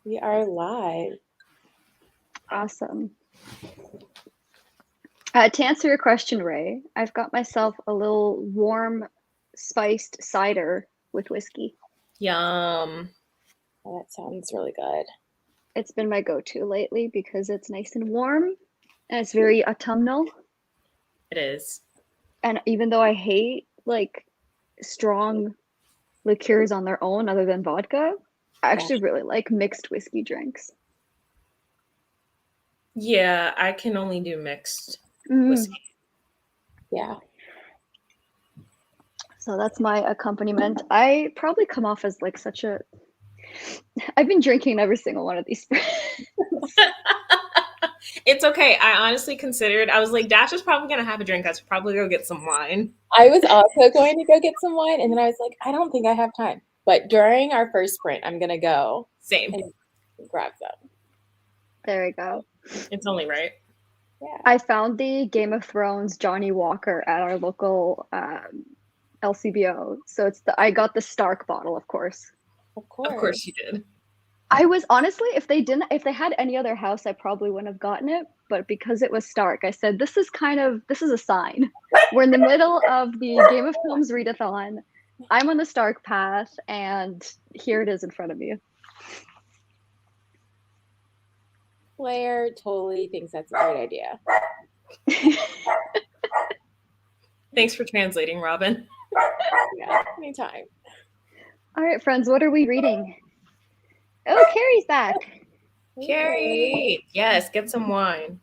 We are live. Awesome. To answer your question, Ray, I've got myself a little warm, spiced cider with whiskey. Yum. Oh, that sounds really good. It's been my go-to lately because it's nice and warm and it's very autumnal. It is. And even though I hate like strong liqueurs on their own other than vodka, I actually really like mixed whiskey drinks. Yeah, I can only do mixed whiskey. Yeah. So that's my accompaniment. I probably come off as like such a... I've been drinking every single one of these. It's okay. I honestly considered, I was like, Dash is probably going to have a drink. I should probably go get some wine. I was also going to go get some wine, and then I was like, I don't think I have time. But during our first sprint, I'm going to go Same. and grab some. There we go. It's only right. Yeah. I found the Game of Thrones Johnny Walker at our local LCBO. So I got the Stark bottle, of course. Of course. Of course you did. I was honestly, if they had any other house, I probably wouldn't have gotten it. But because it was Stark, I said, this is a sign. We're in the middle of the Game of Thrones readathon. I'm on the Stark path, and here it is in front of me. Claire totally thinks that's a great idea. Thanks for translating, Robin. Yeah, anytime. All right, friends, what are we reading? Oh, Carrie's back. Carrie! Yes, get some wine.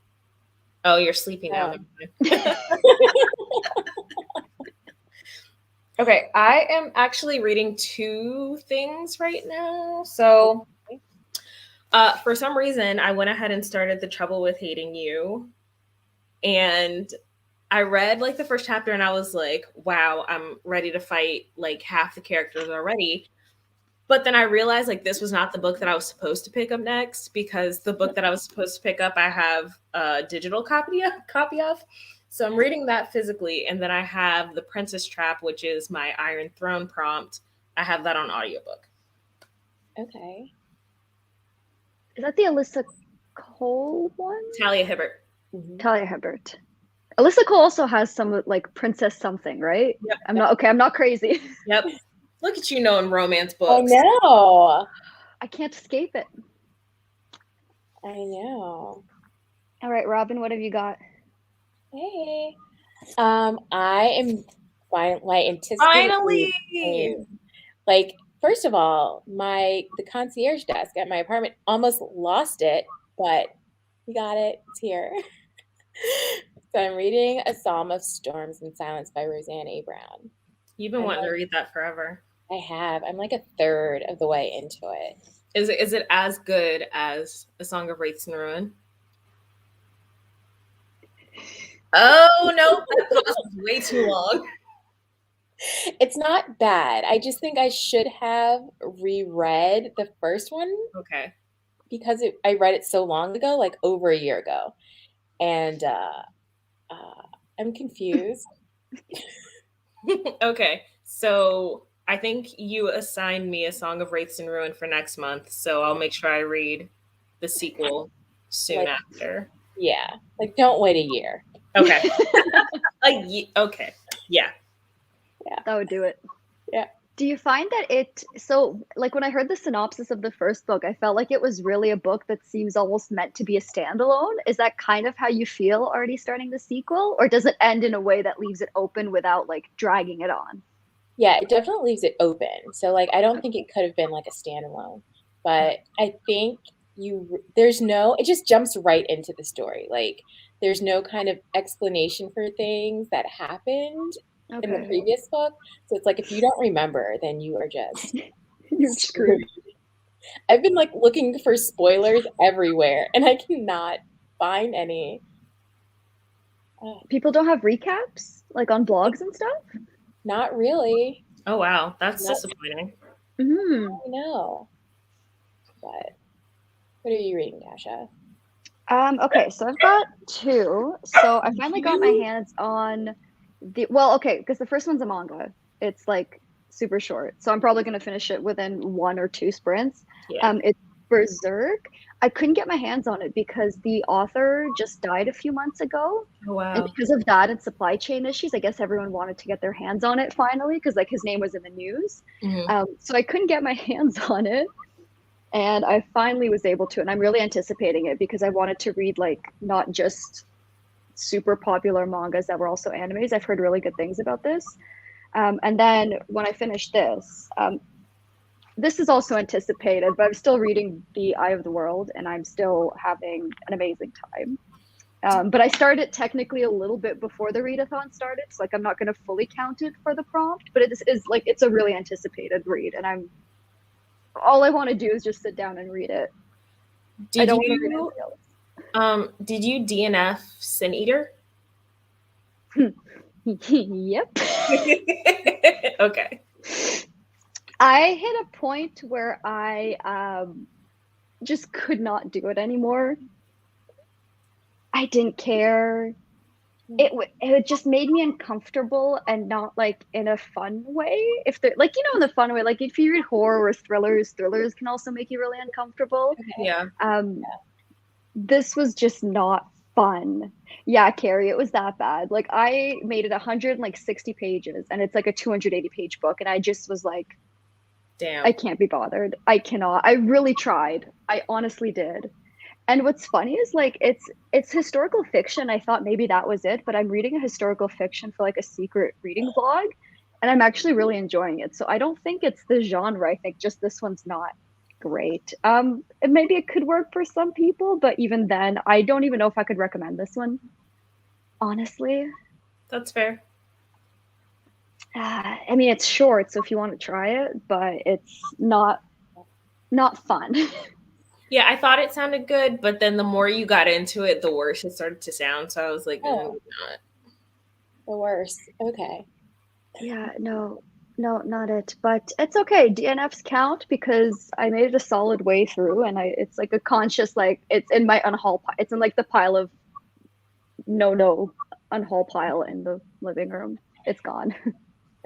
Oh, you're sleeping now. Okay, I am actually reading two things right now. So, for some reason, I went ahead and started The Trouble with Hating You. And I read like the first chapter and I was like, wow, I'm ready to fight like half the characters already. But then I realized like this was not the book that I was supposed to pick up next, because the book that I was supposed to pick up, I have a digital copy of. So I'm reading that physically. And then I have The Princess Trap, which is my Iron Throne prompt. I have that on audiobook. Okay. Is that the Alyssa Cole one? Talia Hibbert. Mm-hmm. Talia Hibbert. Alyssa Cole also has some like Princess something, right? Yep. I'm not crazy. Yep. Look at you knowing romance books. I know. I can't escape it. I know. All right, Robin, what have you got? Hey. I am anticipating. Finally. Like, first of all, the concierge desk at my apartment almost lost it, but we got it. It's here. So I'm reading A Psalm of Storms and Silence by Roseanne A. Brown. You've been wanting to read that forever. I have. I'm like a third of the way into it. Is it as good as A Song of Wraiths and Ruin? Oh, no, that pause was way too long. It's not bad. I just think I should have reread the first one. Okay. Because I read it so long ago, like over a year ago. And I'm confused. Okay. So I think you assigned me A Song of Wraiths and Ruin for next month. So I'll make sure I read the sequel soon after. Yeah. Like, don't wait a year. Okay. Okay. Yeah. Yeah. That would do it. Yeah. Do you find that when I heard the synopsis of the first book, I felt like it was really a book that seems almost meant to be a standalone? Is that kind of how you feel already starting the sequel? Or does it end in a way that leaves it open without like dragging it on? Yeah, it definitely leaves it open. So like, I don't think it could have been like a standalone, but I think it just jumps right into the story. Like there's no kind of explanation for things that happened in the previous book. So it's like, if you don't remember, then you are just you're screwed. I've been like looking for spoilers everywhere and I cannot find any. People don't have recaps like on blogs and stuff? Not really. Oh, wow. That's disappointing. Mm-hmm. I know. But what are you reading, Tasha? Okay, so I've got two. So I finally got my hands on because the first one's a manga. It's like super short. So I'm probably going to finish it within 1 or 2 sprints. Yeah. Berserk. I couldn't get my hands on it because the author just died a few months ago. Oh, And wow. because of that and supply chain issues, I guess everyone wanted to get their hands on it finally because like his name was in the news. So I couldn't get my hands on it. And I finally was able to, and I'm really anticipating it because I wanted to read like not just super popular mangas that were also animes. I've heard really good things about this. And then when I finished this, this is also anticipated, but I'm still reading The Eye of the World, and I'm still having an amazing time. But I started technically a little bit before the readathon started, so like I'm not going to fully count it for the prompt, but it is like it's a really anticipated read, and I'm all I want to do is just sit down and read it. I Did don't want to read you anything did you DNF Sin Eater? else. Yep. Okay. I hit a point where I just could not do it anymore. I didn't care. It just made me uncomfortable and not like in a fun way. If they're like, you know, in the fun way, like if you read horror or thrillers can also make you really uncomfortable. Yeah. This was just not fun. Yeah, Carrie, it was that bad. Like I made it 160 pages and it's like a 280-page book, and I just was like, Damn. I can't be bothered. I cannot. I really tried. I honestly did. And what's funny is like it's historical fiction. I thought maybe that was it, but I'm reading a historical fiction for like a secret reading vlog, and I'm actually really enjoying it. So I don't think it's the genre. I think just this one's not great. And maybe it could work for some people, but even then, I don't even know if I could recommend this one. Honestly, That's fair. I mean it's short, so if you want to try it, but it's not fun. Yeah, I thought it sounded good, but then the more you got into it, the worse it started to sound. So I was like, Oh. not. The worst. Okay. Yeah, no, not it. But it's okay. DNFs count because I made it a solid way through, and it's like a conscious like it's in my unhaul pile. It's in like the pile of no unhaul pile in the living room. It's gone.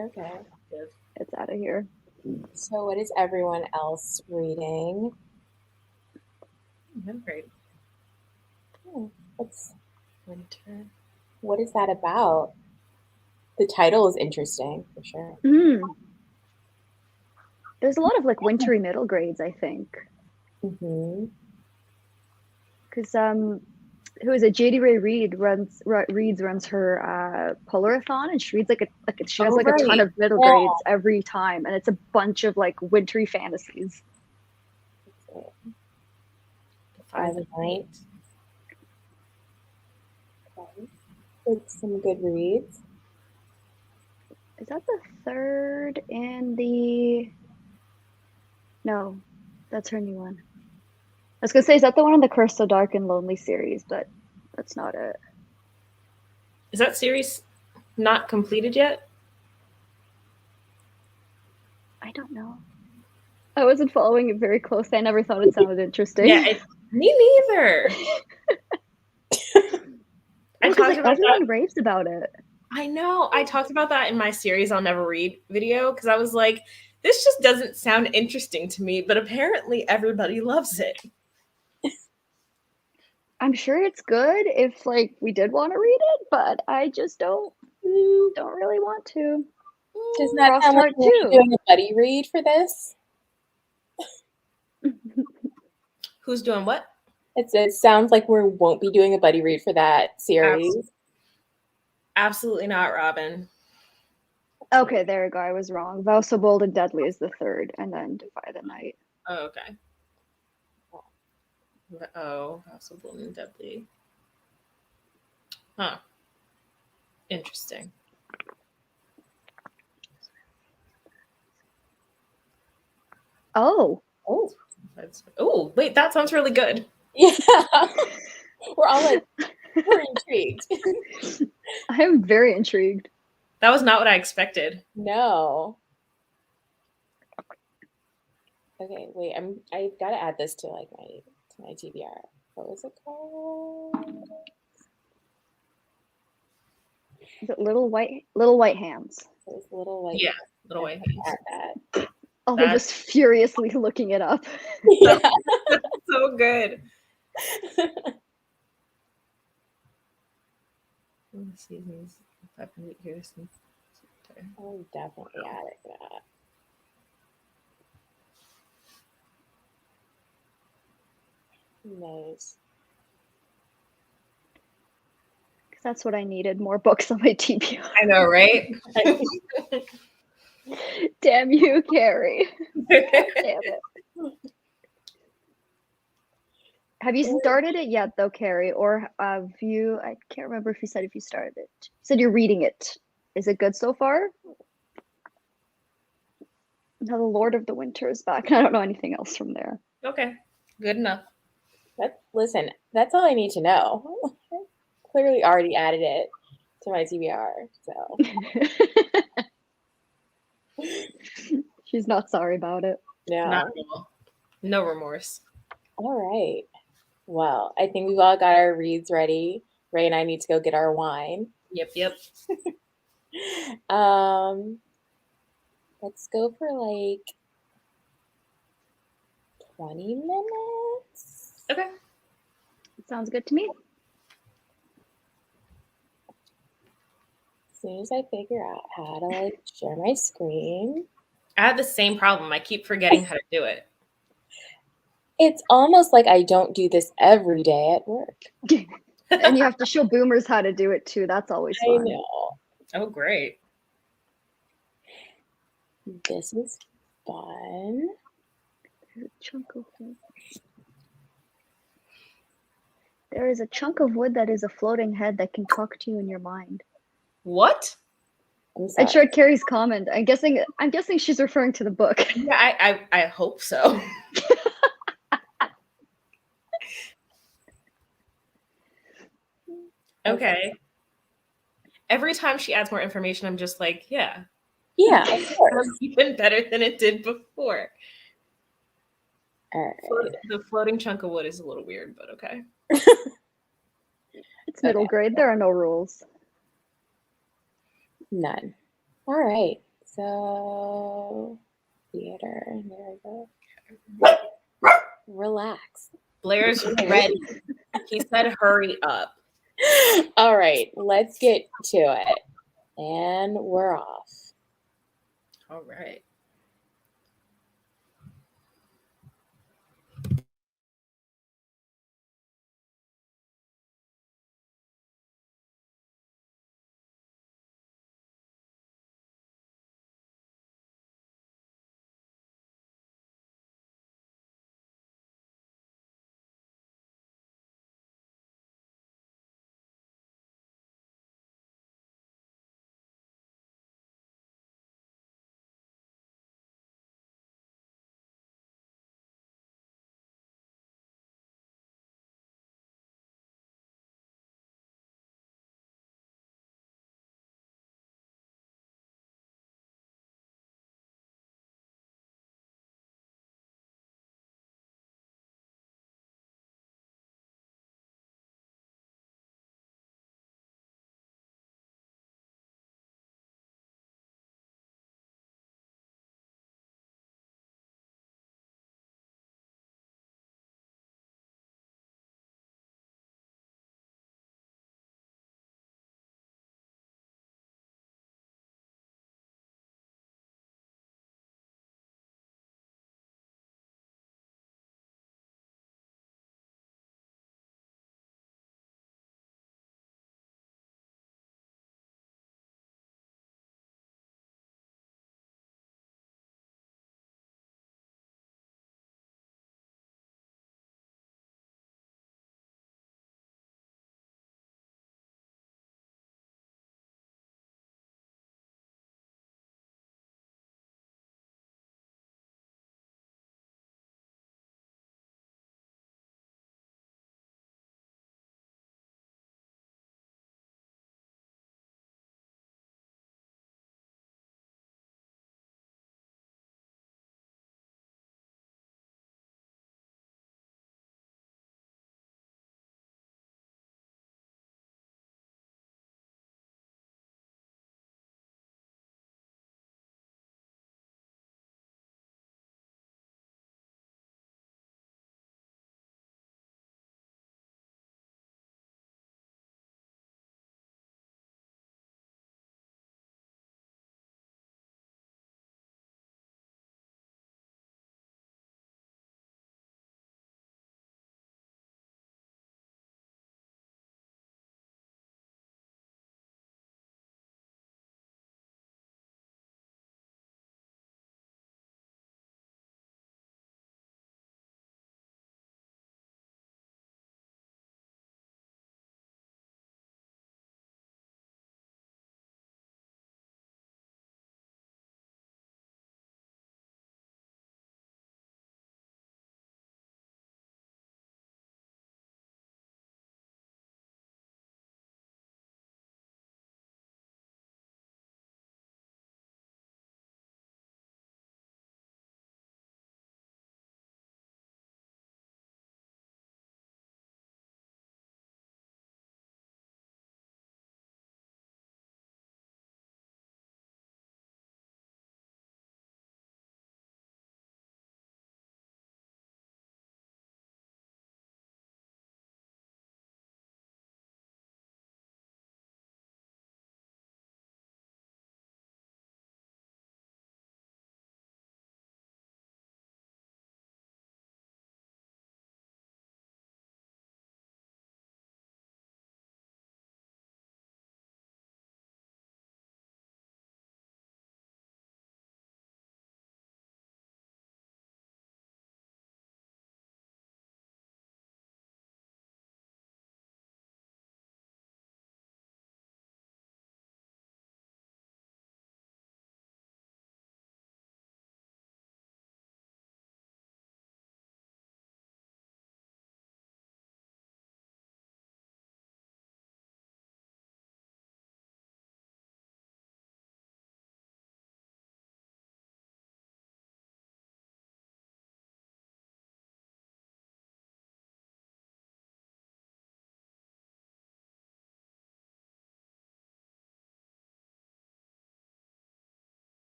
Okay. It's out of here. So what is everyone else reading? That's great. What's Winter. what is that about? The title is interesting for sure. There's a lot of like wintry middle grades, I think. Mm-hmm. Because who is it? JD Ray runs her Polarathon, and she reads she has Oh, like a ton right. of middle Yeah. grades every time, and it's a bunch of like wintry fantasies. By the night. Okay. It's some good reads. Is that the third in the? No, that's her new one. I was gonna say, is that the one in the Curse So Dark and Lonely series? But that's not it. Is that series not completed yet? I don't know. I wasn't following it very closely. I never thought it sounded interesting. Yeah, me neither. I talked like about everyone that. raves about it. I know. I talked about that in my series I'll Never Read video because I was like, this just doesn't sound interesting to me, but apparently everybody loves it. I'm sure it's good if like we did want to read it, but I just don't really want to. Doesn't that sound like we're doing a buddy read for this? Who's doing what? It sounds like we won't be doing a buddy read for that series. Absolutely not, Robin. Okay, there we go. I was wrong. Vow So Bold and Deadly is the third, and then Defy the Night. Oh, okay. Oh, Vow So Bold and Deadly. Huh. Interesting. Oh, wait, that sounds really good. Yeah. We're all like, we're intrigued. I am very intrigued. That was not what I expected. No. Okay, wait, I've got to add this to like my TBR. What was it called? Is it Little White Hands? It was Little White. Yeah, Little White Hands. Add that. Oh, That's just furiously looking it up. Yeah. so good. Seasons 500 years since. I'll definitely add it to that. Nice. Because that's what I needed, more books on my TBR. I know, right? Damn you, Carrie. Damn it. Have you started it yet, though, Carrie? Or have you? I can't remember if you said if you started it. You said you're reading it. Is it good so far? Now the Lord of the Winter is back. I don't know anything else from there. Okay, good enough. Listen, that's all I need to know. Clearly already added it to my TBR, so. She's not sorry about it. Yeah. Not at all. No remorse. All right. Well, I think we've all got our reads ready. Ray and I need to go get our wine. Yep. Um, let's go for like 20 minutes. Okay. Sounds good to me. As soon as I figure out how to like share my screen. I have the same problem. I keep forgetting how to do it. It's almost like I don't do this every day at work. And you have to show boomers how to do it too. That's always I fun. know. Oh, great. This is fun. There's a chunk of wood. There is a chunk of wood that is a floating head that can talk to you in your mind. What? I'm I sorry. shared Carrie's comment. I'm guessing she's referring to the book. Yeah, I hope so. Okay. Every time she adds more information, I'm just like, yeah. Yeah, of course. That's even better than it did before. All right. The floating chunk of wood is a little weird, but okay. It's middle grade. There are no rules. None. All right. So, theater. There we go. Relax. Blair's ready. He said, hurry up. All right. Let's get to it. And we're off. All right.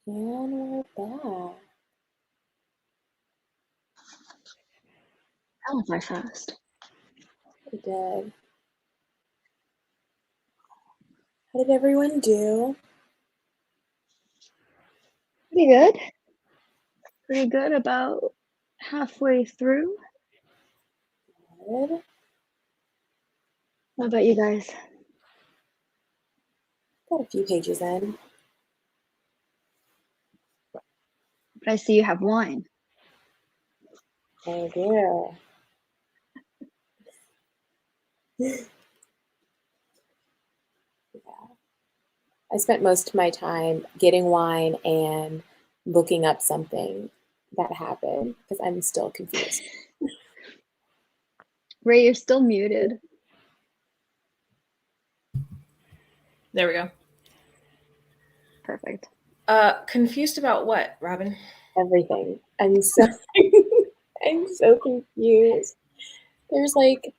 And we're back. That was my fast. We did. How did everyone do? Pretty good. Pretty good, about halfway through. Good. How about you guys? Got a few pages in. But I see you have wine. I do. Yeah. I spent most of my time getting wine and looking up something that happened because I'm still confused. Ray, you're still muted. There we go. Perfect. Confused about what, Robin? Everything. I'm so I'm so confused. There's like,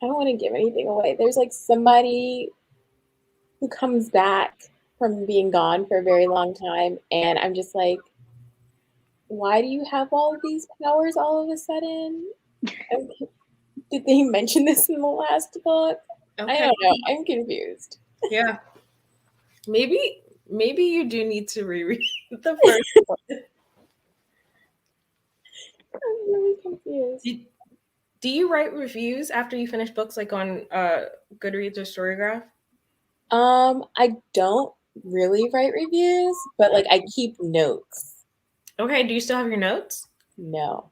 I don't want to give anything away. There's like somebody who comes back from being gone for a very long time, and I'm just like, why do you have all of these powers all of a sudden? Did they mention this in the last book? Okay. I don't know. I'm confused. Yeah. Maybe you do need to reread the first one. I'm really confused. Do you write reviews after you finish books, like on Goodreads or Storygraph? I don't really write reviews, but like I keep notes. Okay, do you still have your notes? No.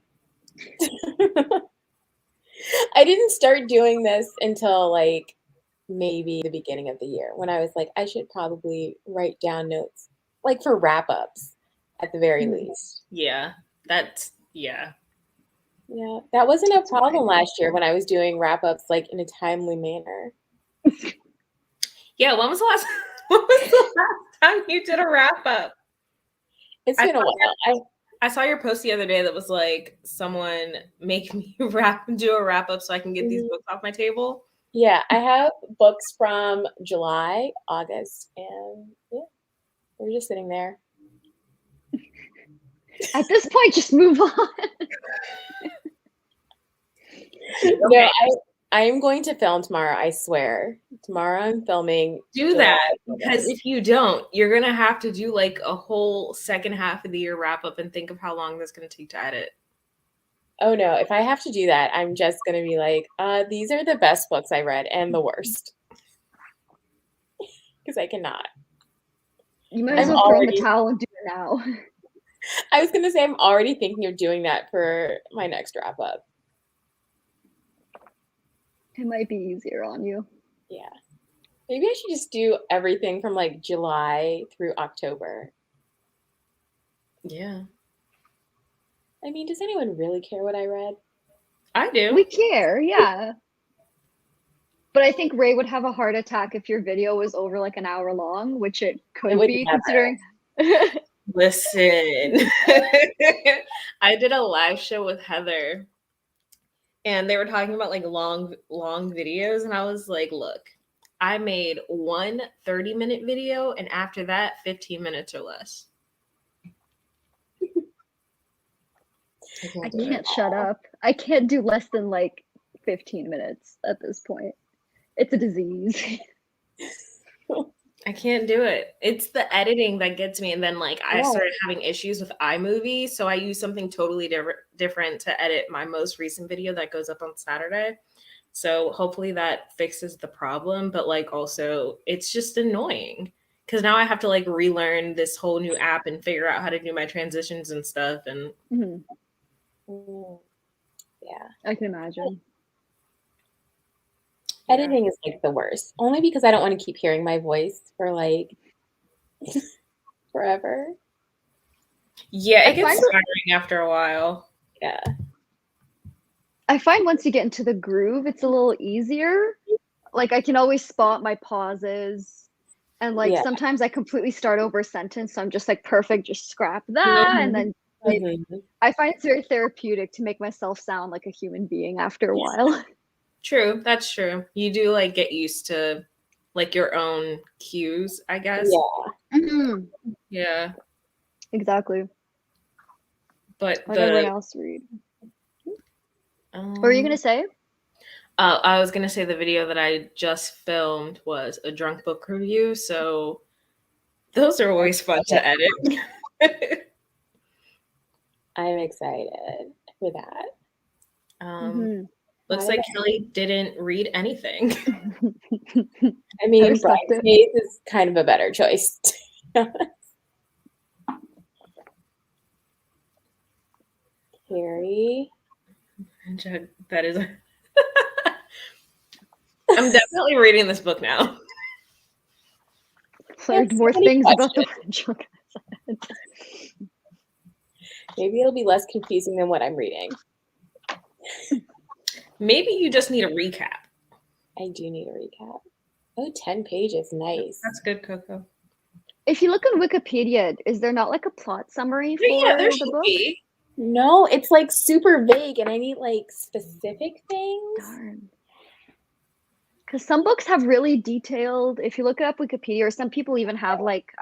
I didn't start doing this until like maybe the beginning of the year when I was like, I should probably write down notes, like for wrap ups at the very least. Yeah, yeah. Yeah, that wasn't a problem last year when I was doing wrap ups like in a timely manner. Yeah, when was the last time you did a wrap up? It's been a while. I saw your post the other day that was like, someone make me do a wrap up so I can get these books off my table. Yeah, I have books from July, August, and yeah, we're just sitting there. At this point, just move on. No, I am going to film tomorrow, I swear. Tomorrow I'm filming. Do that, because if you don't, you're going to have to do like a whole second half of the year wrap up and think of how long that's going to take to edit. Oh no, if I have to do that, I'm just going to be like, these are the best books I read and the worst. Because I cannot. You might as well throw in the towel and do it now. I was going to say, I'm already thinking of doing that for my next wrap up. It might be easier on you. Yeah. Maybe I should just do everything from like July through October. Yeah. I mean, does anyone really care what I read? I do. We care, yeah. But I think Ray would have a heart attack if your video was over like an hour long, which it could be considering. Listen, I did a live show with Heather and they were talking about like long videos. And I was like, look, I made one 30-minute video. And after that, 15 minutes or less. I can't shut up. I can't do less than like 15 minutes at this point. It's a disease. I can't do it. It's the editing that gets me. And then like I started having issues with iMovie. So I use something totally different to edit my most recent video that goes up on Saturday. So hopefully that fixes the problem. But like also it's just annoying because now I have to like relearn this whole new app and figure out how to do my transitions and stuff. And yeah, I can imagine. Editing is like the worst, only because I don't want to keep hearing my voice for like forever. Yeah, it gets tiring after a while. Yeah. I find once you get into the groove, it's a little easier. Like I can always spot my pauses. And like sometimes I completely start over a sentence. So I'm just like, perfect, just scrap that. And then I find it's very therapeutic to make myself sound like a human being after a while. True, that's true. You do like get used to like your own cues, I guess. Yeah. Yeah. Exactly. But What everyone else read. What were you gonna say? I was gonna say the video that I just filmed was a drunk book review, so those are always fun to edit. I'm excited for that. Looks like Kelly didn't read anything. I mean, Bridesmaids is kind of a better choice. Carrie. That is. I'm definitely reading this book now. Learned more things about the French. Maybe it'll be less confusing than what I'm reading. Maybe you just need a recap. I do need a recap. Oh, 10 pages. Nice. That's good, Coco. If you look on Wikipedia, is there not like a plot summary for the book? Be. No, it's like super vague and I need like specific things. Darn. Because some books have really detailed, if you look up Wikipedia, or some people even have like,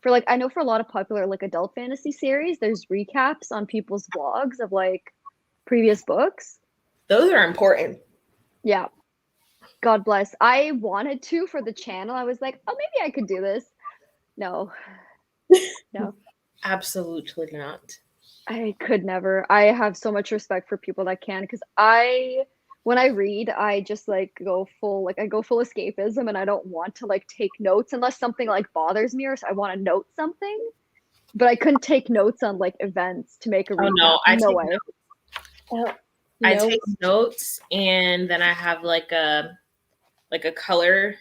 for like, I know for a lot of popular like adult fantasy series, there's recaps on people's blogs of like previous books. Those are important. Yeah. God bless. I wanted to for the channel. I was like, oh, maybe I could do this. No. No. Absolutely not. I could never. I have so much respect for people that can, because when I read, I just like go full escapism, and I don't want to like take notes unless something like bothers me or I want to note something. But I couldn't take notes on like events to make a recap. No, no way. I take notes, and then I have like a color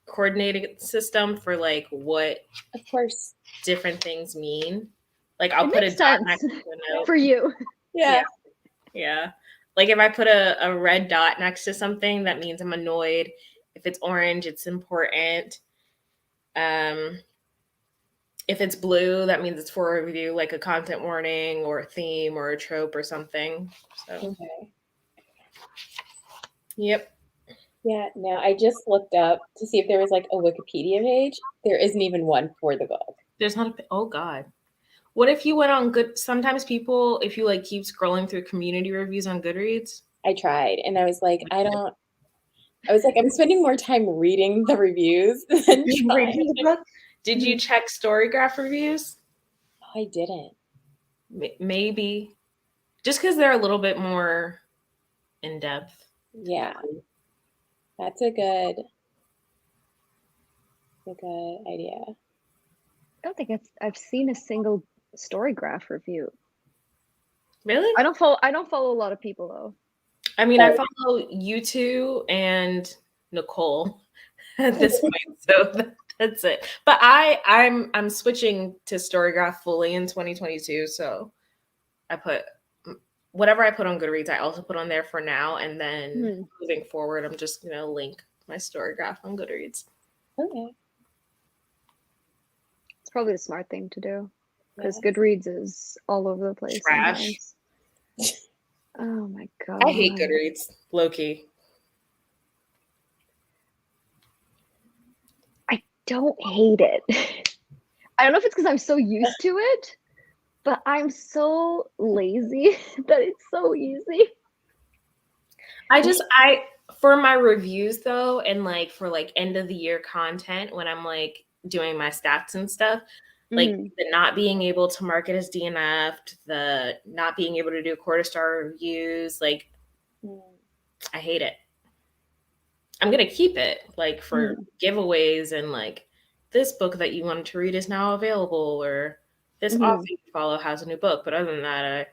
coordinated system for like what, of course, different things mean. Like I'll put a dot next to a note for you. Yeah. Like if I put a red dot next to something, that means I'm annoyed. If it's orange, it's important. If it's blue, that means it's for a review, like a content warning or a theme or a trope or something. So okay. Yep. Yeah, no, I just looked up to see if there was like a Wikipedia page. There isn't even one for the book. There's not oh God. What if you went on sometimes people, if you like keep scrolling through community reviews on Goodreads? I tried and I was like, I'm spending more time reading the reviews than reading the book. Did you check Storygraph reviews? Oh, I didn't. Maybe. Just because they're a little bit more in depth. Yeah. That's a good idea. I don't think I've seen a single Storygraph review. Really? I don't follow a lot of people though. I mean, I follow you two and Nicole at this point, so that's it. But I'm switching to Storygraph fully in 2022, so I put whatever I put on Goodreads, I also put on there for now, and then moving forward, I'm just gonna link my Storygraph on Goodreads. Okay. It's probably a smart thing to do, because Goodreads is all over the place. Trash. Oh my God. I hate Goodreads, low-key. I don't hate it. I don't know if it's because I'm so used to it, but I'm so lazy that it's so easy. For my reviews though, and like for like end of the year content, when I'm like doing my stats and stuff, like the not being able to mark it as DNF'd, the not being able to do quarter-star reviews, like I hate it. I'm gonna keep it like for giveaways and like this book that you wanted to read is now available, or this author you follow has a new book. But other than that,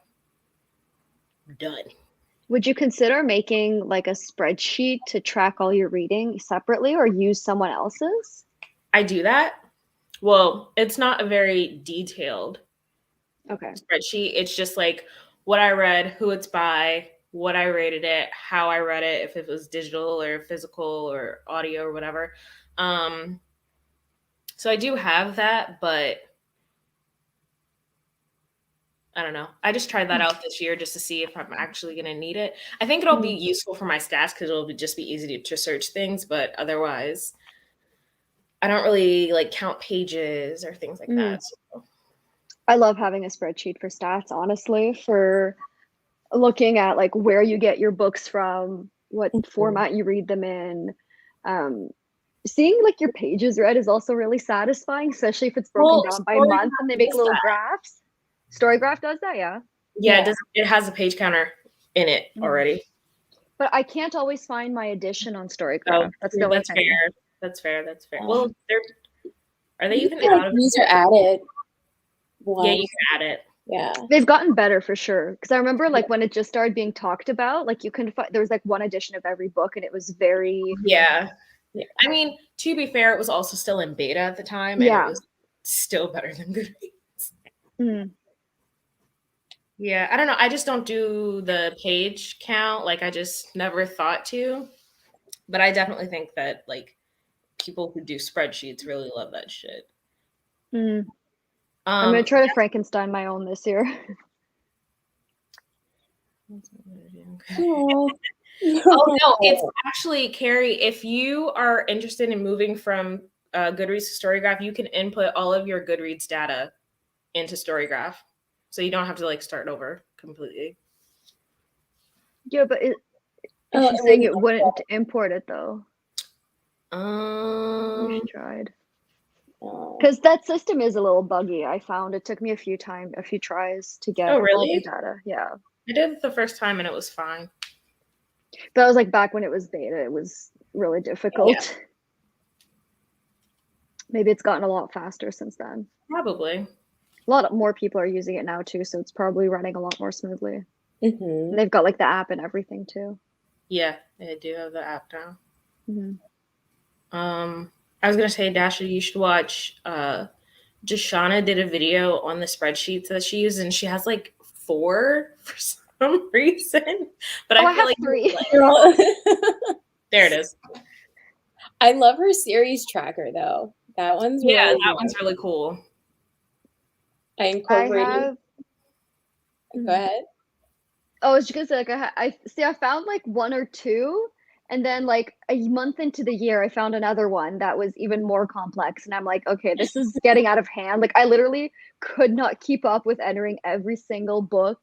I'm done. Would you consider making like a spreadsheet to track all your reading separately, or use someone else's? I do that. Well, it's not a very detailed spreadsheet. It's just like what I read, who it's by, what I rated it, how I read it, if it was digital or physical or audio or whatever. So I do have that, but I don't know. I just tried that out this year just to see if I'm actually going to need it. I think it'll be useful for my stats because it'll just be easy to search things, but otherwise I don't really like count pages or things like that. So. I love having a spreadsheet for stats, honestly, for looking at like where you get your books from, what Mhm. format you read them in. Um, Seeing like your pages read is also really satisfying, especially if it's broken Well, down by month and they Storygraph make does little that. graphs. Storygraph does that, yeah. Yeah, it Yeah. does. It has a page counter in it Mm. already. But I can't always find my edition on Oh, Storygraph. That's the true. only That's thing. fair. That's fair. That's fair. Well, Um, are they you even can like out of it user yet? added Yeah, you ones. can add it. Yeah. They've gotten better for sure. Because I remember Yeah. like when it just started being talked about, like you can find there was like one edition of every book and it was very Yeah. Yeah. I mean, to be fair, it was also still in beta at the time, and it yeah. was still better than Goodreads. Mm. Yeah, I don't know. I just don't do the page count. Like, I just never thought to. But I definitely think that like people who do spreadsheets really love that shit. Mm. I'm gonna Um, try to Frankenstein my own this year. Oh. oh no, it's actually Carrie. If you are interested in moving from Goodreads to Storygraph, you can input all of your Goodreads data into Storygraph, so you don't have to like start over completely. Yeah, but Oh, she's it saying wouldn't it wouldn't import it though. Maybe she Um, tried. oh. Because that system is a little buggy. I found it took me a few tries to oh get all the really? data. Yeah. I did it the first time and it was fine. But I was like back when it was beta, it was really Yeah, difficult. Maybe it's gotten a lot faster since then. probably. A lot more people are using it now too, so it's probably running a lot more smoothly. And Hmm. they've got like the app and everything too. Yeah, I do have the app now. Mm-hmm. I was gonna say, Dasha, you should watch. Jashana did a video on the spreadsheets that she uses, and she has like four for some reason. But Oh, I I feel have like three. Girl. there it is. I love her series tracker though. That one's Yeah, really that good. one's really cool. I I incorporated. have. Go ahead. Oh, I was just gonna say, like, I see. I found like one or two, and then like a month into the year, I found another one that was even more complex, and I'm like, okay, this is getting out of hand. Like, I literally could not keep up with entering every single book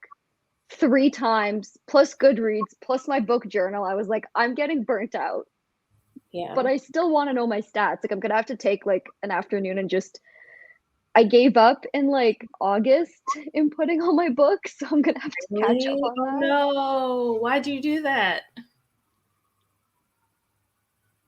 3 times, plus Goodreads, plus my book journal. I was like, I'm getting burnt out, but Yeah. I still want to know my stats. Like, I'm gonna have to take like an afternoon and just. I gave up in like August inputting all my books, so I'm gonna have to catch up Really? on Oh that. no! Why'd you do that?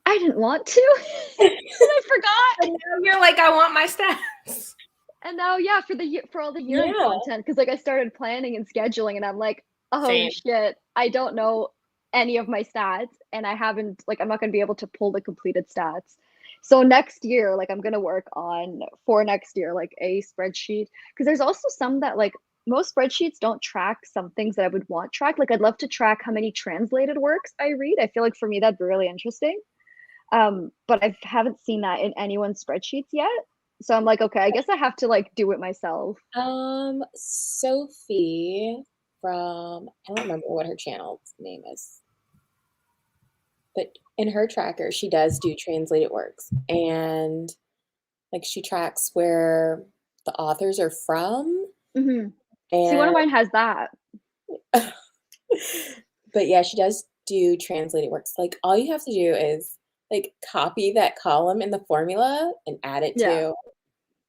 I didn't want to. And I And forgot. now you're like, I want my stats. And now, yeah, for the year, for all the year-end Yeah. content, because like I started planning and scheduling, and I'm like, oh Same. shit, I don't know any of my stats, and I haven't like I'm not gonna be able to pull the completed stats. So next year, like I'm gonna work on for next year, like a spreadsheet, because there's also some that like most spreadsheets don't track some things that I would want tracked. Like I'd love to track how many translated works I read. I feel like for me that'd be really interesting. But I haven't seen that in anyone's spreadsheets yet. So I'm like, okay, I guess I have to like do it myself. Sophie from I don't remember what her channel name is, but in her tracker, she does do translated works, and like she tracks where the authors are from, Hmm. See, one of and mine has that. but yeah, she does do translated works. Like all you have to do is like copy that column in the formula and add it Yeah, to.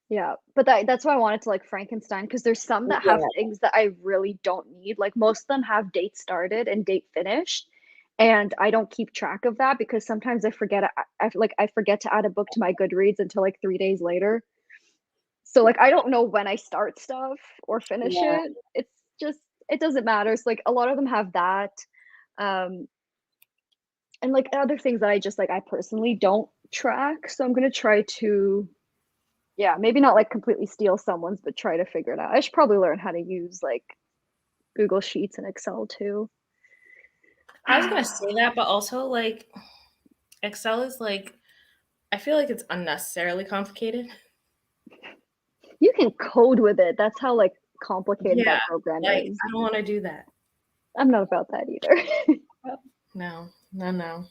yeah. But that's why I wanted to like Frankenstein because there's some that have Yeah, things that I really don't need. Like most of them have date started and date finished. And I don't keep track of that because sometimes I forget I forget to add a book to my Goodreads until like 3 days later. So like I don't know when I start stuff or finish yeah. it. It's just it doesn't matter. So like a lot of them have that. Um and like other things that I just like I personally don't track. So I'm gonna try to yeah, maybe not like completely steal someone's, but try to figure it out. I should probably learn how to use like Google Sheets and Excel too. I was gonna say that, but also like Excel is like I feel like it's unnecessarily complicated. You can code with it. That's how like complicated Yeah, that program like is. I don't want to do that. I'm not about that either. No, no, no.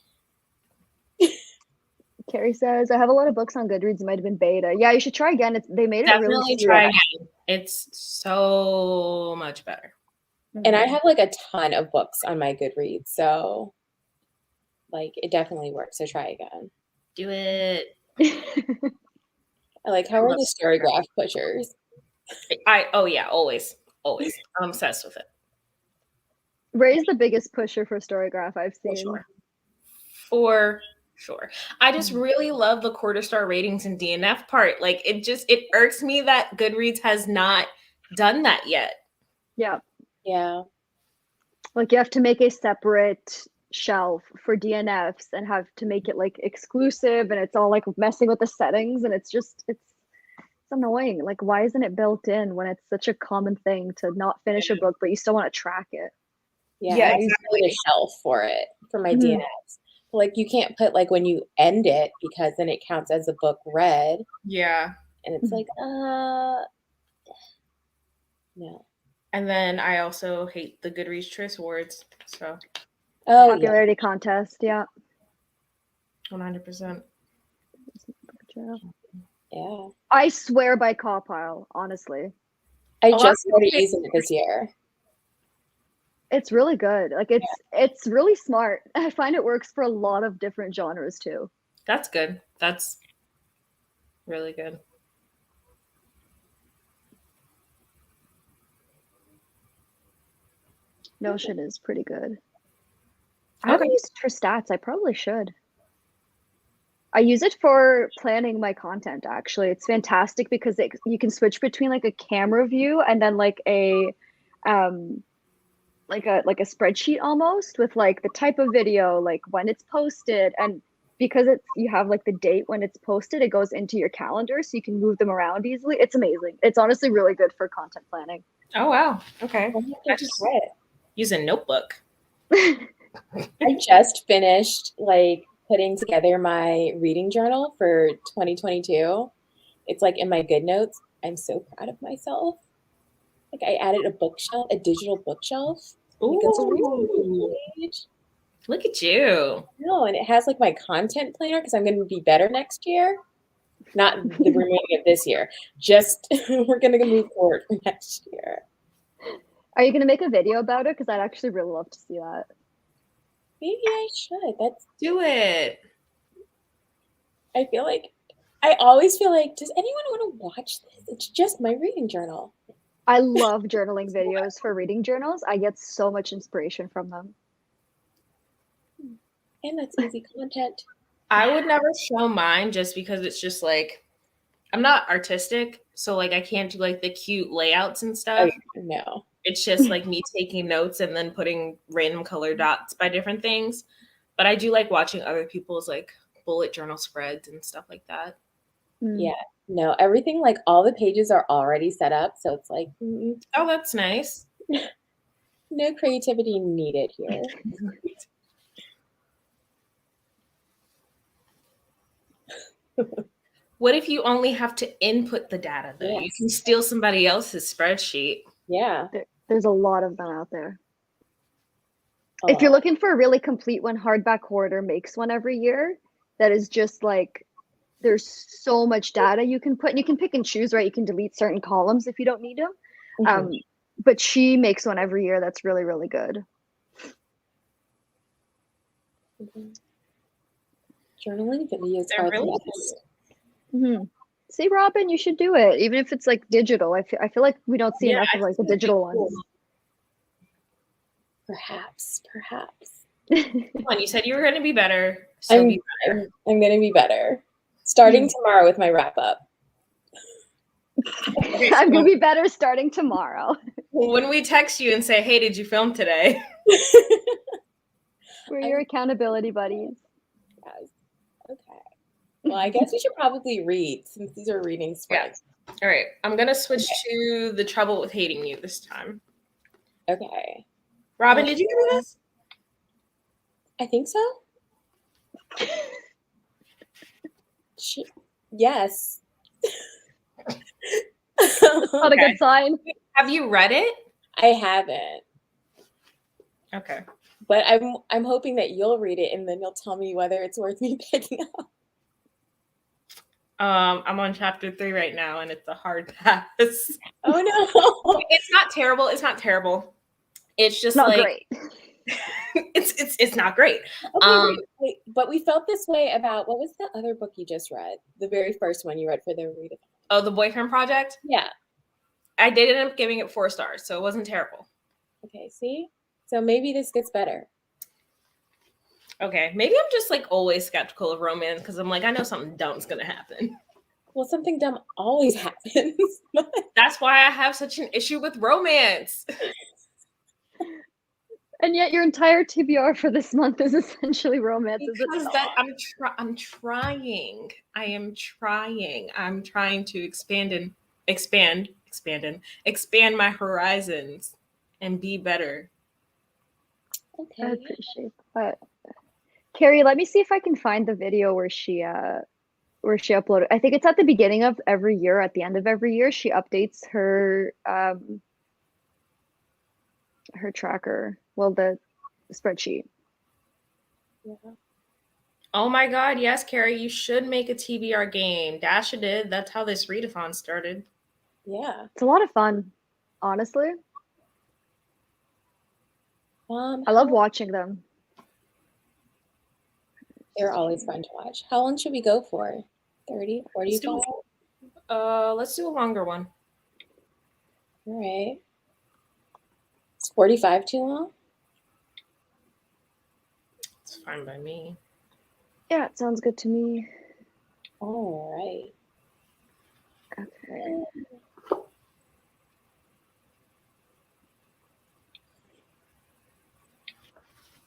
Carrie says, I have a lot of books on Goodreads. It might have been beta. Yeah, you should try again. They made it really Definitely smooth. try again. It's so much better. And I have like a ton of books on my Goodreads, so like it definitely works. So try again. Do it. I like how are the Storygraph pushers? Oh yeah, always. I'm obsessed with it. Ray's the biggest pusher for Storygraph I've seen. For sure. I just really love the quarter star ratings and DNF part. Like it irks me that Goodreads has not done that yet. Yeah. Yeah. Like you have to make a separate shelf for DNFs and have to make it like exclusive, and it's all like messing with the settings, and it's annoying. Like, why isn't it built in when it's such a common thing to not finish a book, but you still want to track it? Yeah, exactly. A shelf for it for my DNFs. Like you can't put like when you end it because then it counts as a book read. Yeah. And it's like, no. And then I also hate the Goodreads Choice Awards. So popularity contest, yeah. 100%. Yeah. I swear by Cawpile, honestly. I just started using it this year. It's really good. Like it's really smart. I find it works for a lot of different genres too. That's good. That's really good. Notion is pretty good. I haven't used it for stats. I probably should. I use it for planning my content, actually. It's fantastic because you can switch between like a camera view and then like a spreadsheet almost with like the type of video, like when it's posted, and because you have like the date when it's posted, it goes into your calendar so you can move them around easily. It's amazing. It's honestly really good for content planning. Oh wow. Okay. I just use a notebook. I just finished like putting together my reading journal for 2022. It's like in my good notes. I'm so proud of myself. Like I added a digital bookshelf. Ooh. Look at you. No, and it has like my content planner because I'm going to be better next year. Not the remaining of this year. Just we're going to move forward for next year. Are you going to make a video about it? Because I'd actually really love to see that. Maybe I should. Let's do it. I always feel like, does anyone want to watch this? It's just my reading journal. I love journaling videos for reading journals. I get so much inspiration from them. And that's easy content. I would never show mine just because it's just like, I'm not artistic. So like I can't do like the cute layouts and stuff. Oh, no. It's just like me taking notes and then putting random color dots by different things. But I do like watching other people's like bullet journal spreads and stuff like that. Yeah. No, everything, like all the pages are already set up. So it's like, oh, that's nice. No creativity needed here. What if you only have to input the data though? Yes. You can steal somebody else's spreadsheet. Yeah. There's a lot of them out there. If you're looking for a really complete one, Hardback Hoarder makes one every year that is just like, there's so much data you can put, and you can pick and choose, right? You can delete certain columns if you don't need them. But she makes one every year that's really, really good. Journaling videos are really cool. See, Robin, you should do it, even if it's like digital. I feel like we don't see enough of like the digital ones. Perhaps. Come on, you said you were going to be better. So I'm going to be better. Starting tomorrow with my wrap up. I'm going to be better starting tomorrow. When we text you and say, hey, did you film today? We're your accountability buddies. Yes. Okay. Well, I guess we should probably read since these are reading spreads. Yeah. All right. I'm going to switch to The Trouble with Hating You this time. Okay. Robin, did you do this? I think so. Yes. That's not a good sign. Have you read it? I haven't. Okay. But I'm hoping that you'll read it and then you'll tell me whether it's worth me picking up. I'm on chapter 3 right now, and it's a hard pass. Oh no. It's not terrible. It's not terrible. It's just Not like great. it's not great. Okay, wait. But we felt this way about what was the other book you just read? The very first one you read for the readathon. Oh, the Boyfriend Project. Yeah. I did end up giving it 4 stars, so it wasn't terrible. Okay, see? So maybe this gets better. Okay, maybe I'm just like always skeptical of romance because I'm like, I know something dumb's gonna happen. Well, something dumb always happens. That's why I have such an issue with romance. And yet your entire TBR for this month is essentially romance, is it Because not? that I'm trying. I am trying. I'm trying to expand my horizons and be better. Okay. I appreciate that. Carrie, let me see if I can find the video where she uploaded. I think it's at the beginning of every year, at the end of every year, she updates her tracker. Well, the spreadsheet. Yeah. Oh my god, yes, Carrie, you should make a TBR game. Dasha did. That's how this readathon started. Yeah. It's a lot of fun, honestly. I love watching them. They're always fun to watch. How long should we go for? 30, 45? Let's do a longer one. All right. Is 45 too long? It's fine by me. Yeah, it sounds good to me. All right. Okay.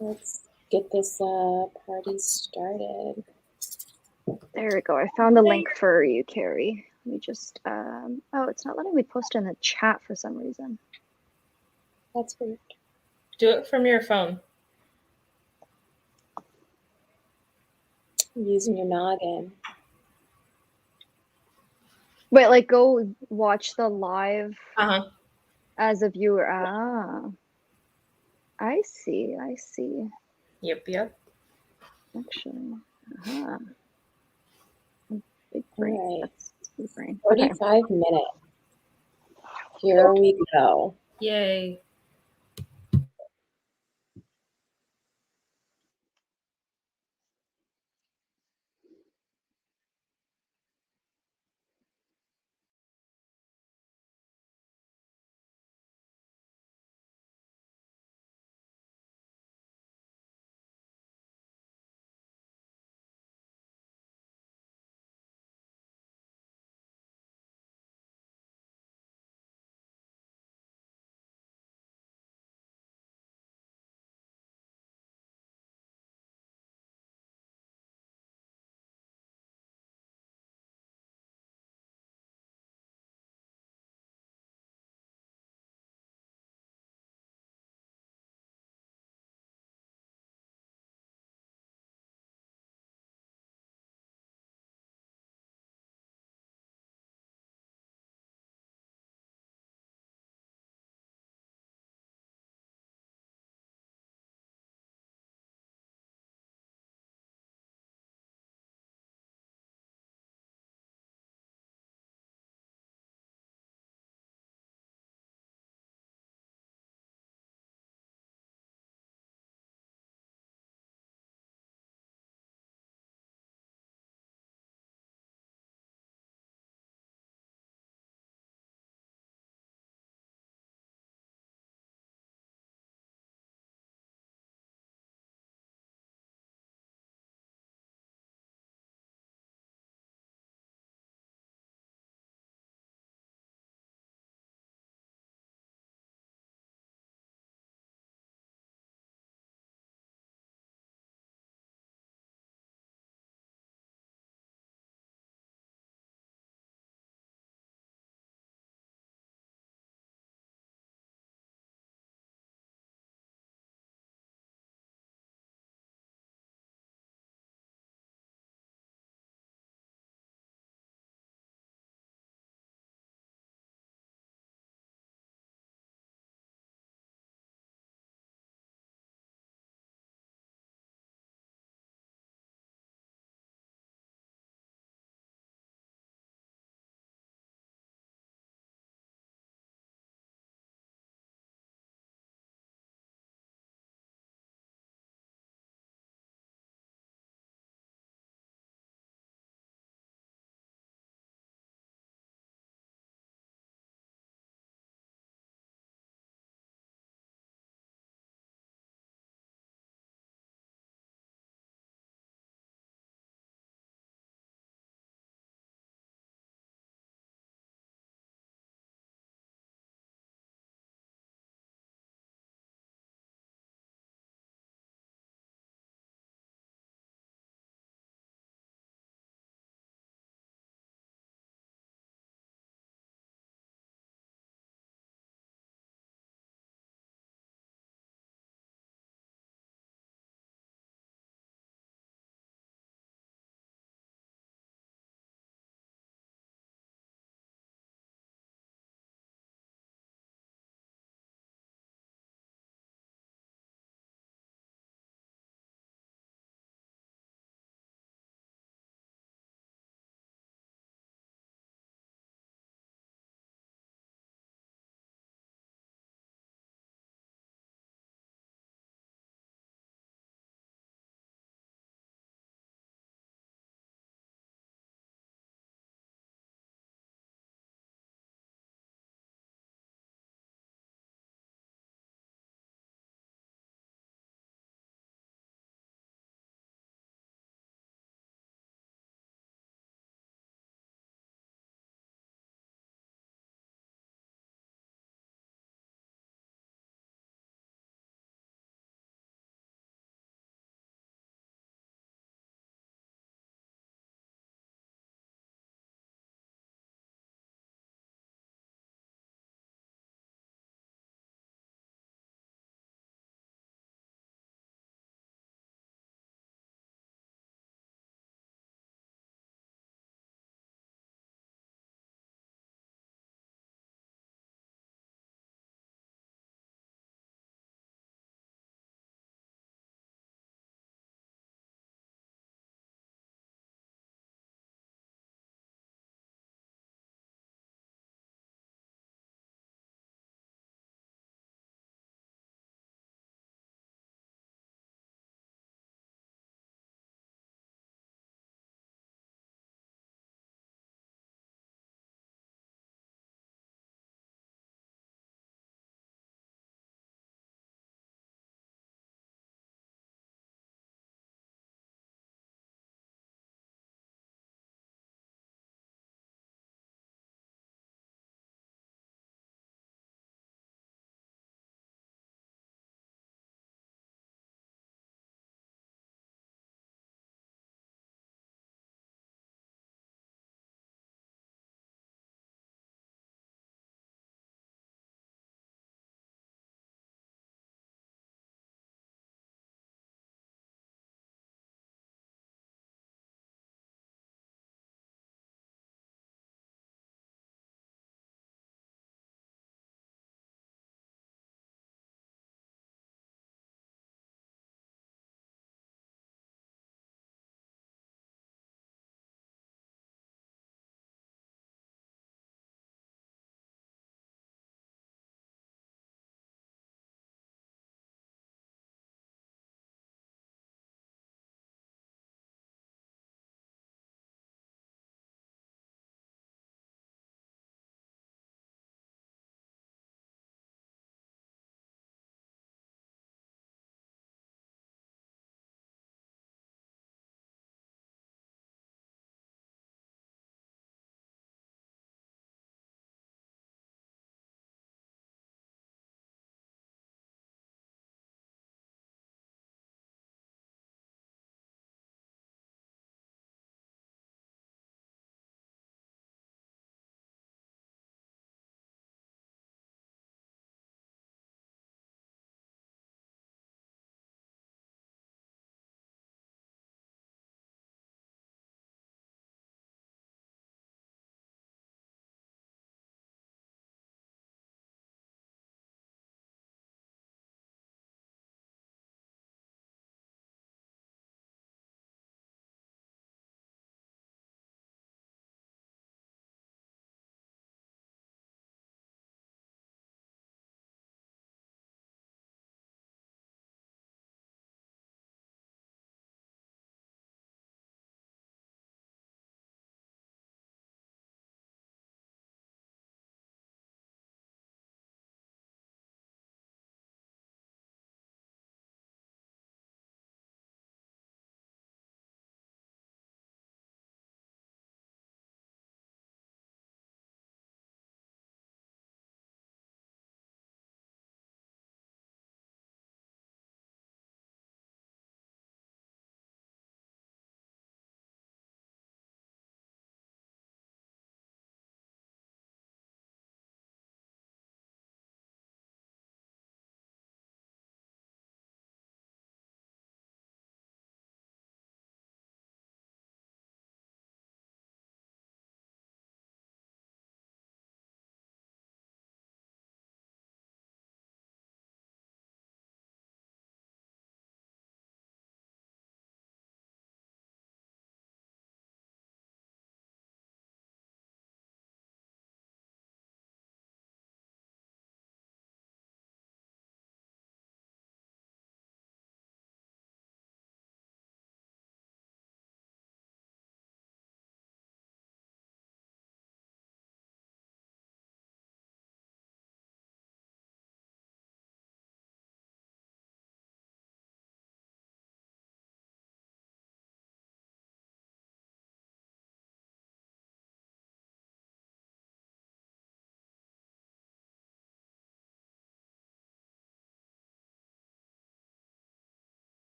Let's get this party started. There we go. I found the link for you, Carrie. Let me just oh, it's not letting me post in the chat for some reason. That's weird. Do it from your phone. I'm using your noggin. Wait, like go watch the live Uh-huh. as a viewer. Ah. I see. Yep. Actually. Uh-huh. Big brain. All right. That's big brain. 45 minutes. Here we go. Yay.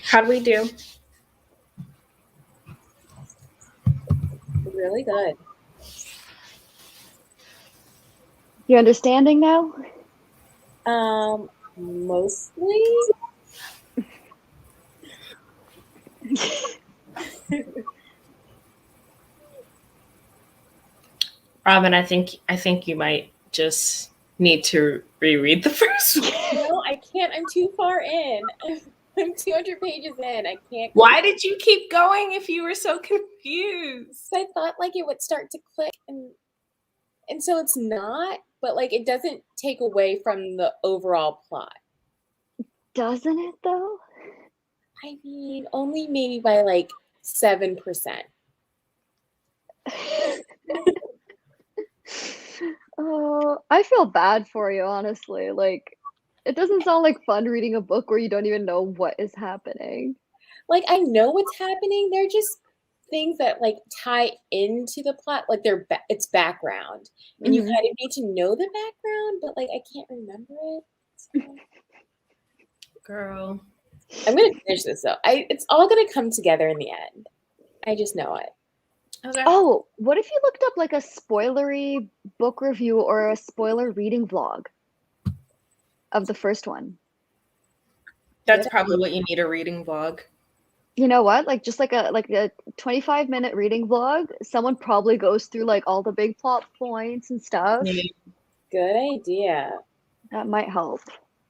How'd we do? Really good. You understanding now? Mostly. Robin, I think you might just need to reread the first one. No, I can't. I'm too far in. I'm 200 pages in. I can't. Why did you keep going if you were so confused? I thought like it would start to click, and so it's not. But like it doesn't take away from the overall plot. Doesn't it though? I mean, only maybe by like 7%. Oh, I feel bad for you, honestly. Like, it doesn't sound like fun reading a book where you don't even know what is happening. Like I know what's happening. They're just things that like tie into the plot. Like it's background, and you Mhm. kind of need to know the background, but like I can't remember it. So. Girl. I'm gonna finish this though. It's all gonna come together in the end. I just know it. Okay. Oh, what if you looked up like a spoilery book review or a spoiler reading vlog of the first one? That's probably what you need, a reading vlog. You know what? Like just like a 25-minute reading vlog. Someone probably goes through like all the big plot points and stuff. Good idea. That might help.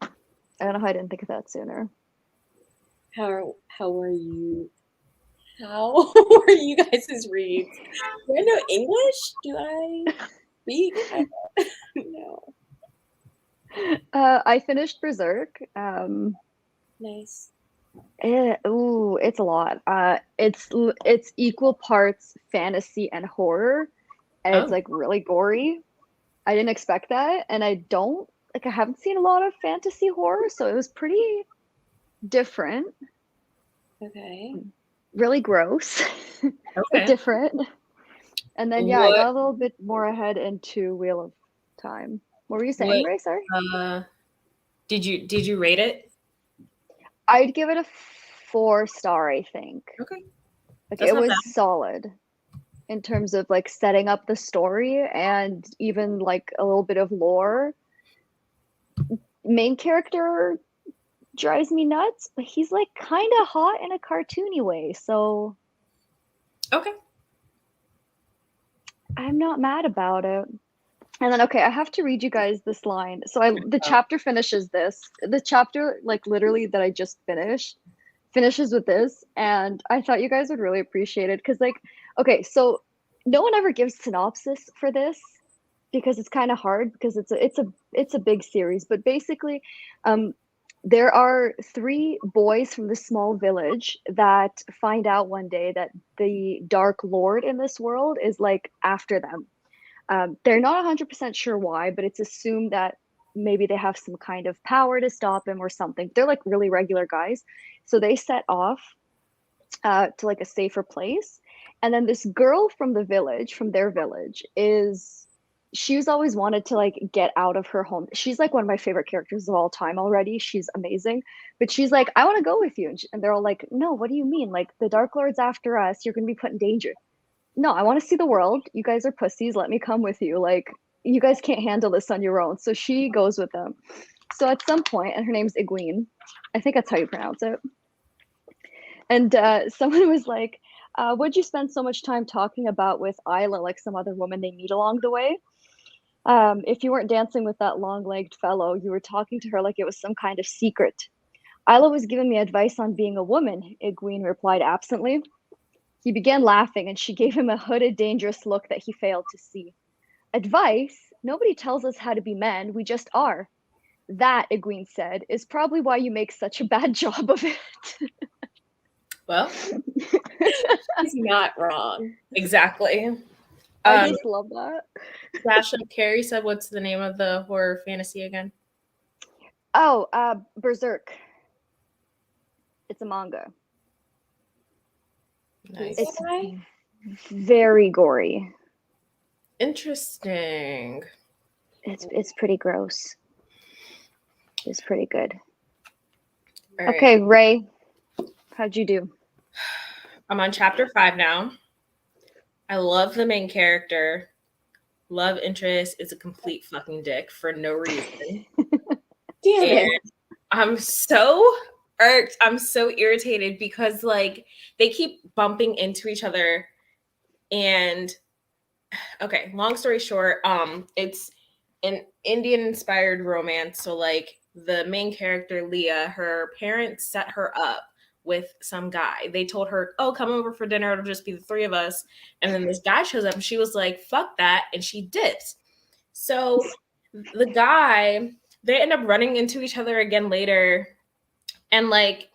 I don't know how I didn't think of that sooner. How are you? How are you guys' reads? Do I know English? Do I speak? I don't know. I finished Berserk. Nice. It's a lot. It's equal parts fantasy and horror, and it's like really gory. I didn't expect that, and I haven't seen a lot of fantasy horror, so it was pretty different. Okay. Really gross, but different. And then I got a little bit more ahead into Wheel of Time. What were you saying, Ray? Sorry. Did you rate it? I'd give it a 4-star, I think. Okay. Like it was solid in terms of like setting up the story and even like a little bit of lore. Main character drives me nuts, but he's like kind of hot in a cartoony way, so okay. I'm not mad about it. And then I have to read you guys this line. So the chapter finishes this. The chapter like literally that I just finishes with this, and I thought you guys would really appreciate it because so no one ever gives synopsis for this because it's kind of hard because it's a big series, but basically there are 3 boys from this small village that find out one day that the Dark Lord in this world is like after them. They're not 100% sure why, but it's assumed that maybe they have some kind of power to stop him or something. They're like really regular guys. So they set off to like a safer place. And then this girl from their village, she's always wanted to like get out of her home. She's like one of my favorite characters of all time already. She's amazing. But she's like, I want to go with you. And they're all like, no, what do you mean? Like the Dark Lord's after us. You're going to be put in danger. No, I want to see the world. You guys are pussies. Let me come with you. Like, you guys can't handle this on your own. So she goes with them. So at some point, and her name's Egwene. I think that's how you pronounce it. And someone was like, what'd you spend so much time talking about with Isla, like some other woman they meet along the way? If you weren't dancing with that long-legged fellow, you were talking to her like it was some kind of secret. Isla was giving me advice on being a woman, Egwene replied absently. He began laughing, and she gave him a hooded, dangerous look that he failed to see. Advice? Nobody tells us how to be men. We just are. That, Egwene said, is probably why you make such a bad job of it. Well, he's not wrong. Exactly. I just love that. Sasha Carey said, what's the name of the horror fantasy again? Oh, Berserk. It's a manga. Nice. It's very gory. Interesting. It's pretty gross. It's pretty good. Right. Okay, Ray. How'd you do? I'm on chapter 5 now. I love the main character. Love interest is a complete fucking dick for no reason. Damn And it. I'm so irked. I'm so irritated because like they keep bumping into each other. And okay, long story short, it's an Indian inspired romance. So like the main character, Leah, her parents set her up with some guy. They told her, "Oh, come over for dinner. It'll just be the three of us." And then this guy shows up and she was like, "Fuck that." And she dips. So the guy, they end up running into each other again later. And like,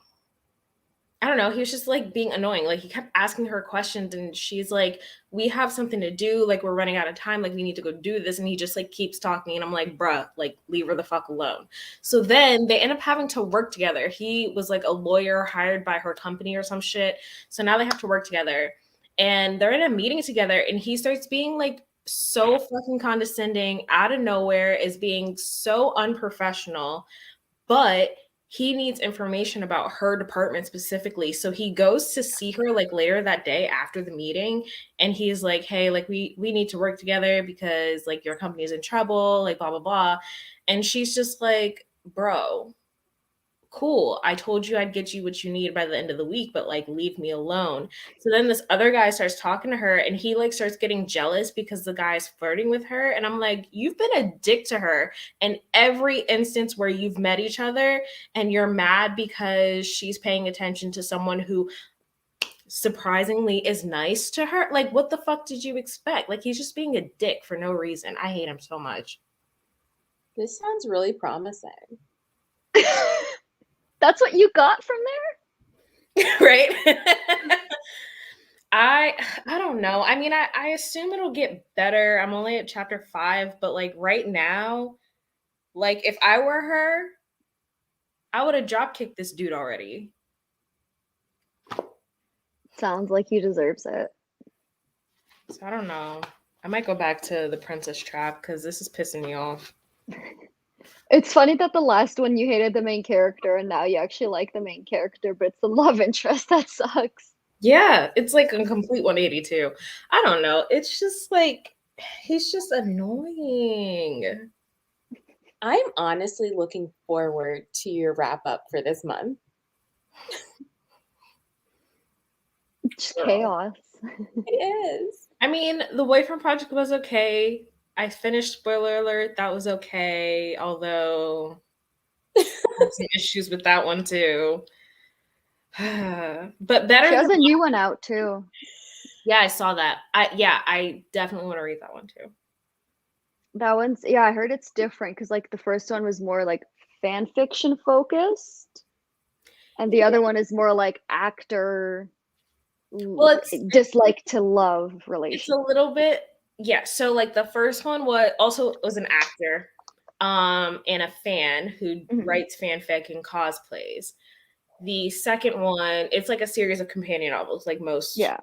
I don't know, he was just like being annoying. Like he kept asking her questions and she's like, "We have something to do. Like we're running out of time. Like we need to go do this." And he just like keeps talking. And I'm like, bruh, like leave her the fuck alone. So then they end up having to work together. He was like a lawyer hired by her company or some shit. So now they have to work together. And they're in a meeting together and he starts being like so fucking condescending out of nowhere, is being so unprofessional. But he needs information about her department specifically. So he goes to see her like later that day after the meeting and he's like, "Hey, like we need to work together because like your company is in trouble, like blah blah blah." And she's just like, "Bro, cool. I told you I'd get you what you need by the end of the week, but like leave me alone." So then this other guy starts talking to her and he like starts getting jealous because the guy's flirting with her. And I'm like, you've been a dick to her in every instance where you've met each other and you're mad because she's paying attention to someone who surprisingly is nice to her. Like, what the fuck did you expect? Like, he's just being a dick for no reason. I hate him so much. This sounds really promising. That's what you got from Right? I I don't know. I mean, I assume it'll get better. I'm only at chapter 5, but like right now, like if I were her, I would have drop kicked this dude already. there? Sounds like he deserves it. So I don't know. I might go back to the Princess Trap because this is pissing me off. It's funny that the last one you hated the main character and now you actually like the main character, but it's the love interest that sucks. Yeah, it's like a complete 182. I don't know. It's just like he's just annoying. I'm honestly looking forward to your wrap up for this month. Just Girl. chaos. It is. I mean, the Boyfriend Project was okay. I finished, spoiler alert, that was okay. Although I had some issues with that one too. But better She has than a new one out too. yeah, I saw that. I definitely want to read that one too. That one's, yeah, I heard it's different because like the first one was more like fan fiction focused, and the other one is more like actor Well, dislike to love it's a relation. little bit, yeah. So like the first one was an actor, and a fan who Mhm. writes fanfic and cosplays. The second one, it's like a series of companion novels, like most. Yeah.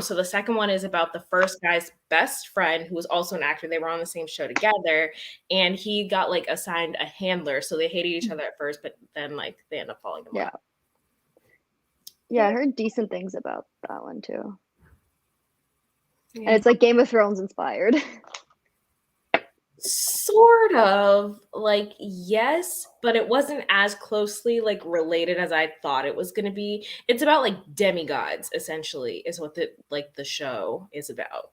So the second one is about the first guy's best friend, who was also an actor. They were on the same show together, and he got like assigned a handler. So they hated each other at first, but then like they end up falling in love. Yeah. Yeah, I heard decent things about that one too. And Yeah. it's like Game of Thrones inspired. Sort of like yes, but it wasn't as closely like related as I thought it was going to be. It's about like demigods essentially is what the show is about.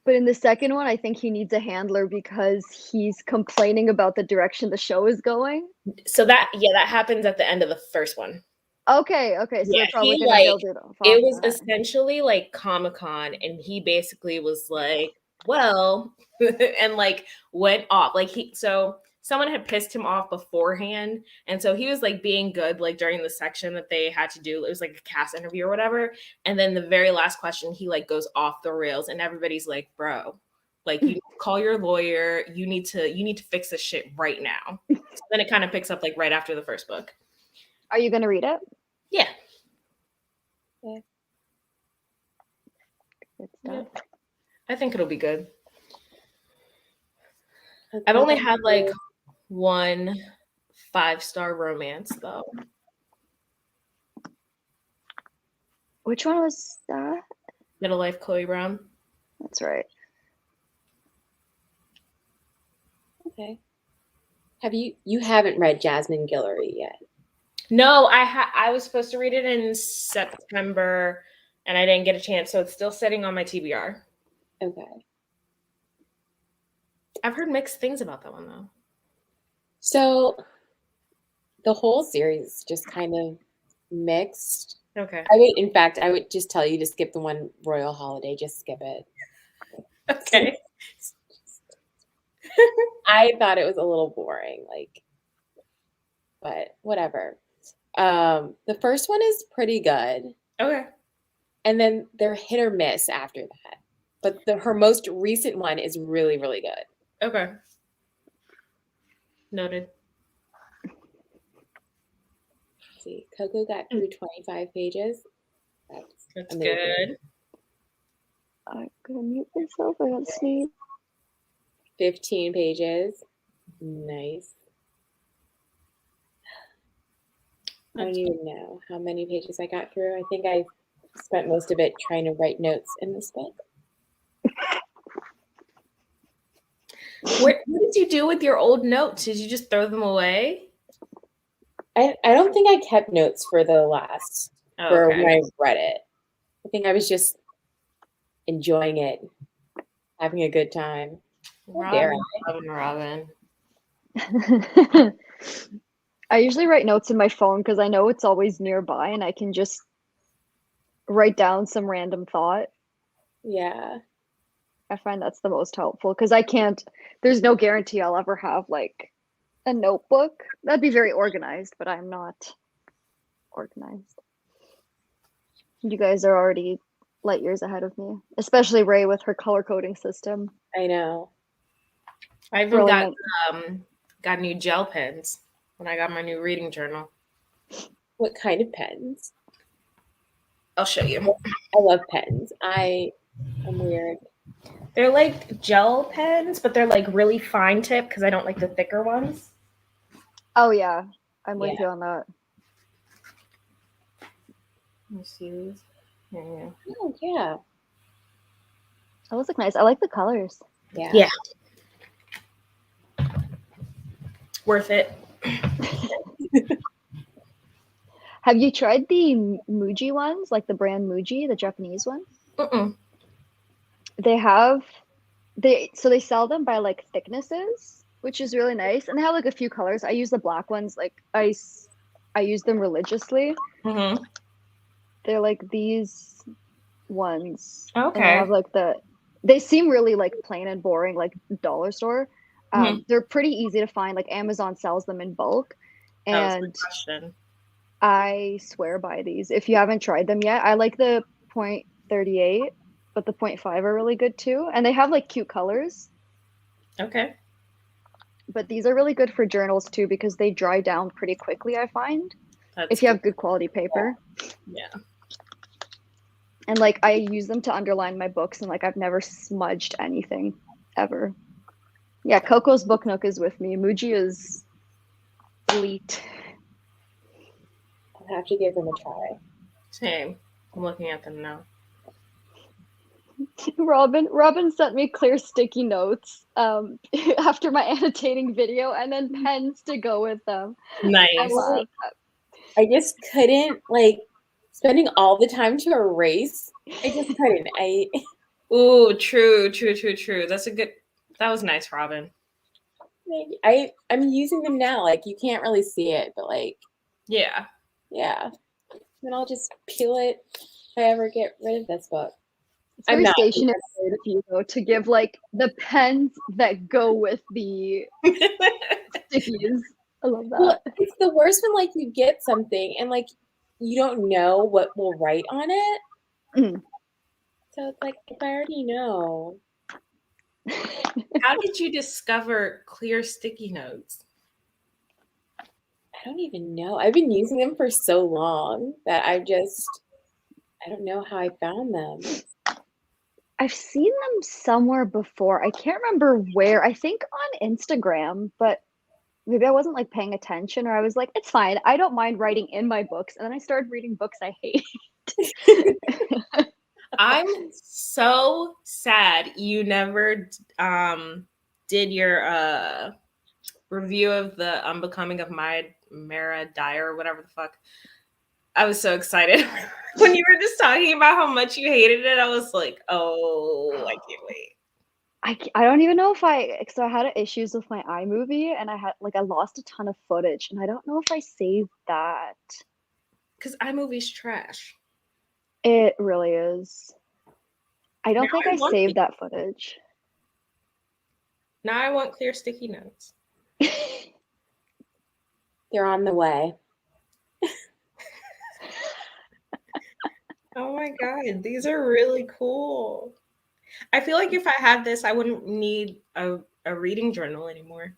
But in the second one, I think he needs a handler because he's complaining about the direction the show is going. So that happens at the end of the first one. Okay, so Yeah, they're probably he gonna like build it off it of was that. essentially like Comic-Con and he basically was like, well, and like went off. Like so someone had pissed him off beforehand. And so he was like being good like during the section that they had to do. It was like a cast interview or whatever. And then the very last question, he like goes off the rails and everybody's like, bro, like you call your lawyer, you need to fix this shit right now. So then it kind of picks up like right after the first book. Are you gonna read it? Yeah. Yeah. Good Yeah. stuff. I think it'll be good. I've only had like one 5-star romance though. Which one was that? Middle Life Chloe Brown. That's right. Okay. You haven't read Jasmine Guillory yet? No, I was supposed to read it in September, and I didn't get a chance, so it's still sitting on my TBR. Okay. I've heard mixed things about that one though. So the whole series just kind of mixed. Okay. In fact, I would just tell you to skip the one Royal Holiday. Just skip it. Okay. I thought it was a little boring, but whatever. The first one is pretty good. Okay. And then they're hit or miss after that. But her most recent one is really, really good. Okay. Noted. Let's see, Coco got through 25 pages. That's amazing. good. I'm gonna mute myself. I got sneeze. 15 pages. Nice. I don't even know how many pages I got through. I think I spent most of it trying to write notes in this book. What did you do with your old notes? Did you just throw them away? I don't think I kept notes for the last, for okay. when I read it. I think I was just enjoying it, having a good time. Robin. I usually write notes in my phone because I know it's always nearby and I can just write down some random thought. Yeah. I find that's the most helpful because there's no guarantee I'll ever have like a notebook. That'd be very organized, but I'm not organized. You guys are already light years ahead of me, especially Ray with her color coding system. I know. I even got new gel pens when I got my new reading journal. What kind of pens? I'll show you. I love pens. I'm weird. They're like gel pens, but they're like really fine tip because I don't like the thicker ones. Oh yeah, I'm with you on that. Let me see these. Yeah. Oh yeah. Those look nice. I like the colors. Yeah. Worth it. Have you tried the Muji ones, like the brand Muji, the Japanese ones? They sell them by like thicknesses, which is really nice, and they have like a few colors. I use the black ones. Like I use them religiously. Mm-hmm. They're like these ones. Okay. And they have like they seem really like plain and boring, like dollar store. They're pretty easy to find. Like Amazon sells them in bulk, and I swear by these. If you haven't tried them yet, I like the 0.38, but the 0.5 are really good too, and they have like cute colors. Okay. But these are really good for journals too because they dry down pretty quickly, I find. If you have good quality paper. Yeah. And like I use them to underline my books, and like I've never smudged anything ever. Yeah, Coco's Book Nook is with me. Muji is elite. I'll have to give them a try. Same. I'm looking at them now. Robin sent me clear sticky notes after my annotating video, and then pens to go with them. Nice. I just couldn't, spending all the time to erase. I just couldn't. Ooh, true. That was nice, Robin. I'm using them now. You can't really see it, but yeah. Then I'll just peel it if I ever get rid of this book. It's very stationary of you though to give the pens that go with the stickies. I love that. Well, it's the worst when you get something and you don't know what we'll write on it. Mm. So it's if I already know. How did you discover clear sticky notes? I don't even know. I've been using them for so long that I don't know how I found them. I've seen them somewhere before. I can't remember where. I think on Instagram, but maybe I wasn't paying attention, or I was like, it's fine. I don't mind writing in my books. And then I started reading books I hate. I'm so sad you never did your review of the Unbecoming of Mara Dyer or whatever the fuck. I was so excited when you were just talking about how much you hated it. I was like, oh, I can't wait. I don't even know if so I had issues with my iMovie, and I lost a ton of footage, and I don't know if I saved that. Because iMovie's trash. It really is. I don't think I saved that footage. Now I want clear sticky notes. They're on the way. Oh my god, these are really cool. I feel like if I had this, I wouldn't need a reading journal anymore.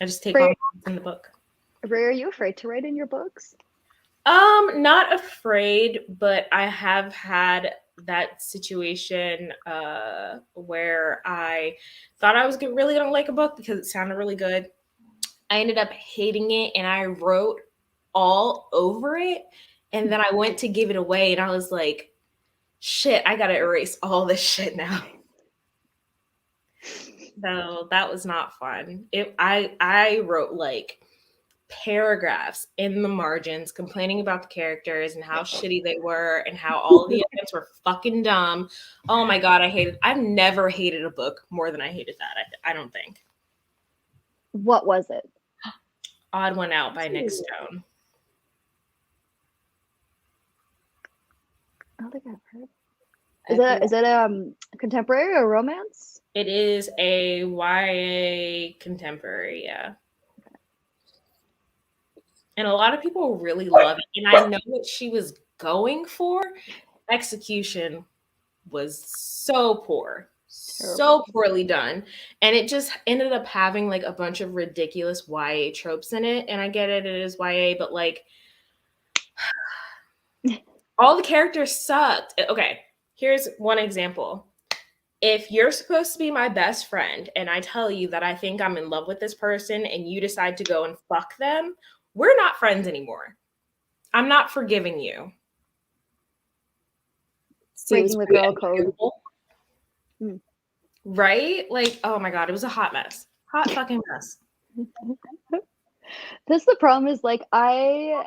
I just take all in the book. Ray, are you afraid to write in your books? Not afraid, but I have had that situation where I thought I was really gonna like a book because it sounded really good. I ended up hating it, and I wrote all over it, and then I went to give it away, and I was like, shit, I gotta erase all this shit now. So that was not fun. I wrote like paragraphs in the margins complaining about the characters and how shitty they were and how all of the events were fucking dumb. Oh my god, I've never hated a book more than I hated that. I don't think. What was it? Odd One Out by Nick Stone. I don't think I've heard. Is it a contemporary or romance? It is a YA contemporary, yeah. And a lot of people really love it. And I know what she was going for. Execution was so poor, so poorly done. And it just ended up having like a bunch of ridiculous YA tropes in it. And I get it, it is YA, but like all the characters sucked. Okay, here's one example. If you're supposed to be my best friend and I tell you that I think I'm in love with this person and you decide to go and fuck them, we're not friends anymore. I'm not forgiving you. Breaking the girl code. Right? Like, oh my god, it was a hot mess. Hot fucking mess. This the problem is like I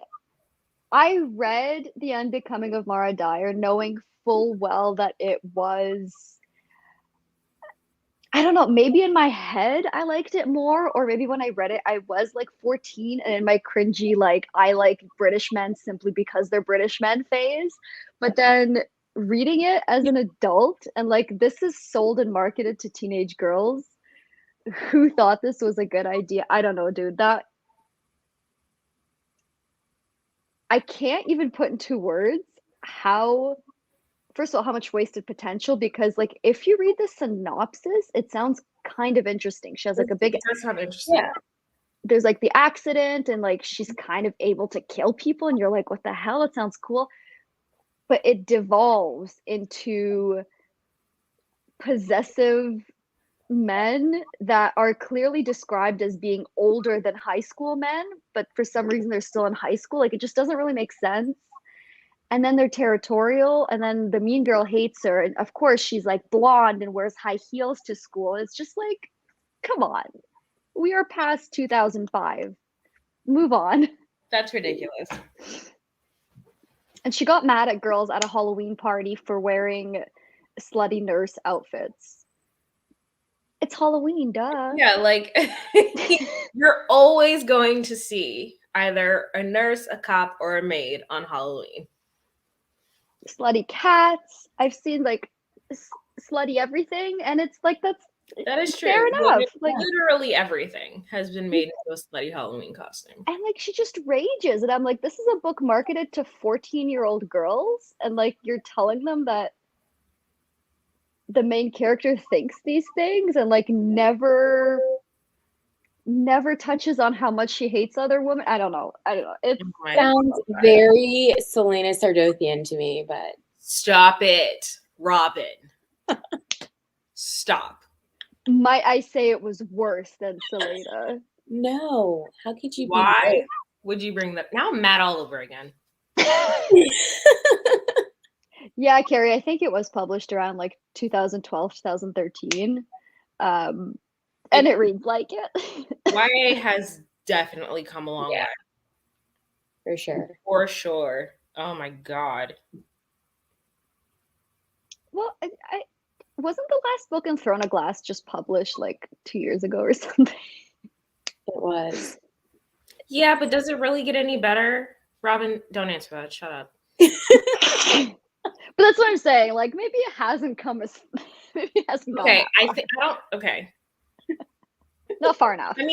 read The Unbecoming of Mara Dyer knowing full well that it was, I don't know, maybe in my head I liked it more, or maybe when I read it I was like 14 and in my cringy like I like British men simply because they're British men phase. But then reading it as an adult and like this is sold and marketed to teenage girls who thought this was a good idea. I don't know, dude. That I can't even put into words how, first of all, how much wasted potential, because like if you read the synopsis, it sounds kind of interesting. She has like a big, it does sound interesting. Yeah. There's like the accident and like she's kind of able to kill people and you're like, what the hell? It sounds cool. But it devolves into possessive men that are clearly described as being older than high school men, but for some reason they're still in high school. Like it just doesn't really make sense. And then they're territorial, and then the mean girl hates her, and of course she's like blonde and wears high heels to school. It's just like, come on, we are past 2005, move on. That's ridiculous. And she got mad at girls at a Halloween party for wearing slutty nurse outfits. It's Halloween, duh. Yeah, like you're always going to see either a nurse, a cop, or a maid on Halloween. Slutty cats. I've seen like slutty everything, and it's like that is true. Fair enough. Like literally everything has been made into a slutty Halloween costume. And like she just rages, and I'm like, this is a book marketed to 14-year-old girls, and like you're telling them that the main character thinks these things and like never touches on how much she hates other women. I don't know. It sounds very Selena Sardothian to me, but stop it, Robin. Stop. Might I say it was worse than Selena? No. How could you? Why would you bring that? Now I'm mad all over again. Yeah, Carrie, I think it was published around like 2012, 2013. And it reads like it. YA has definitely come a long Yeah, way. for sure. For sure. Oh my God. Well, I wasn't the last book in Throne of Glass just published like 2 years ago or something? It was. Yeah, but does it really get any better? Robin, don't answer that. Shut up. But that's what I'm saying. Like maybe it hasn't come as maybe it hasn't gone Okay, that far. I don't. Okay. Not far enough. I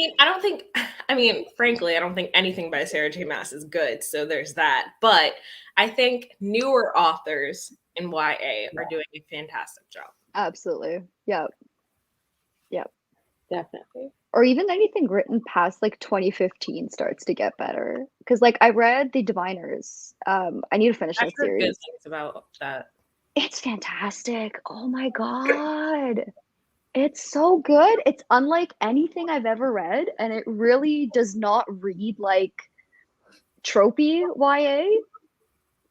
mean, frankly, I don't think anything by Sarah J. Maas is good. So there's that. But I think newer authors in YA are doing a fantastic job. Absolutely. Yep. Definitely. Or even anything written past like 2015 starts to get better. Because like I read The Diviners. I need to finish I've that heard good series. things about that. It's fantastic. Oh my God. It's so good. It's unlike anything I've ever read, and it really does not read like tropey YA,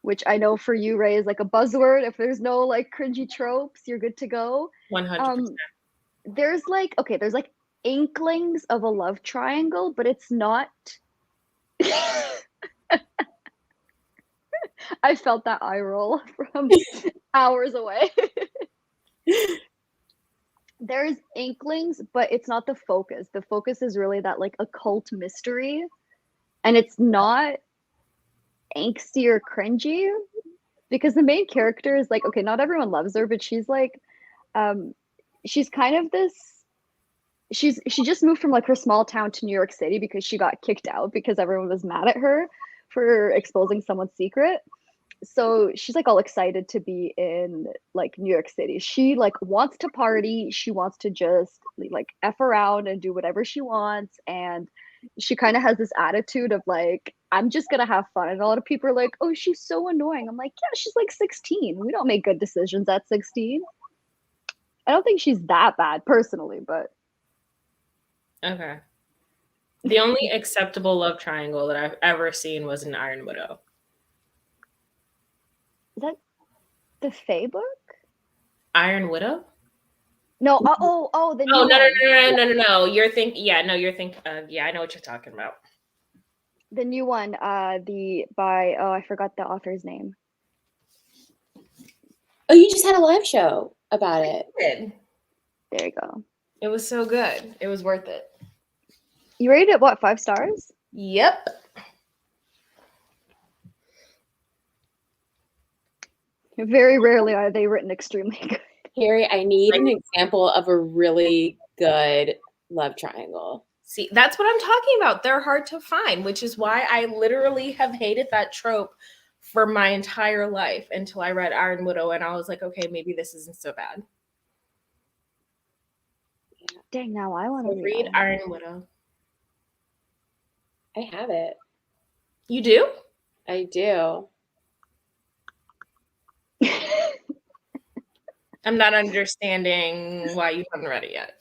which I know for you, Ray, is like a buzzword. If there's no like cringy tropes, you're good to go. 100%. There's like inklings of a love triangle, but it's not. I felt that eye roll from hours away. There's inklings, but it's not the focus. The focus is really that like occult mystery, and it's not angsty or cringy because the main character is like, okay, not everyone loves her, but she's like, she's kind of this. She just moved from like her small town to New York City because she got kicked out because everyone was mad at her for exposing someone's secret. So she's like all excited to be in like New York City. She like wants to party. She wants to just like F around and do whatever she wants. And she kind of has this attitude of like, I'm just gonna have fun. And a lot of people are like, oh, she's so annoying. I'm like, yeah, she's like 16. We don't make good decisions at 16. I don't think she's that bad personally, but Okay. The only acceptable love triangle that I've ever seen was an Iron Widow. is that the Fae book? Iron Widow? No, the new Oh, one. no. You're thinking, yeah, I know what you're talking about. The new one, I forgot the author's name. Oh, you just had a live show about it. There you go. It was so good. It was worth it. You rated it what, 5 stars? Yep. Very rarely are they written extremely good. Carrie, I need an example of a really good love triangle. See, that's what I'm talking about. They're hard to find, which is why I literally have hated that trope for my entire life until I read Iron Widow and I was like, okay, maybe this isn't so bad. Dang, now I want to read Iron Widow. I have it. You do? I do. I'm not understanding why you haven't read it yet.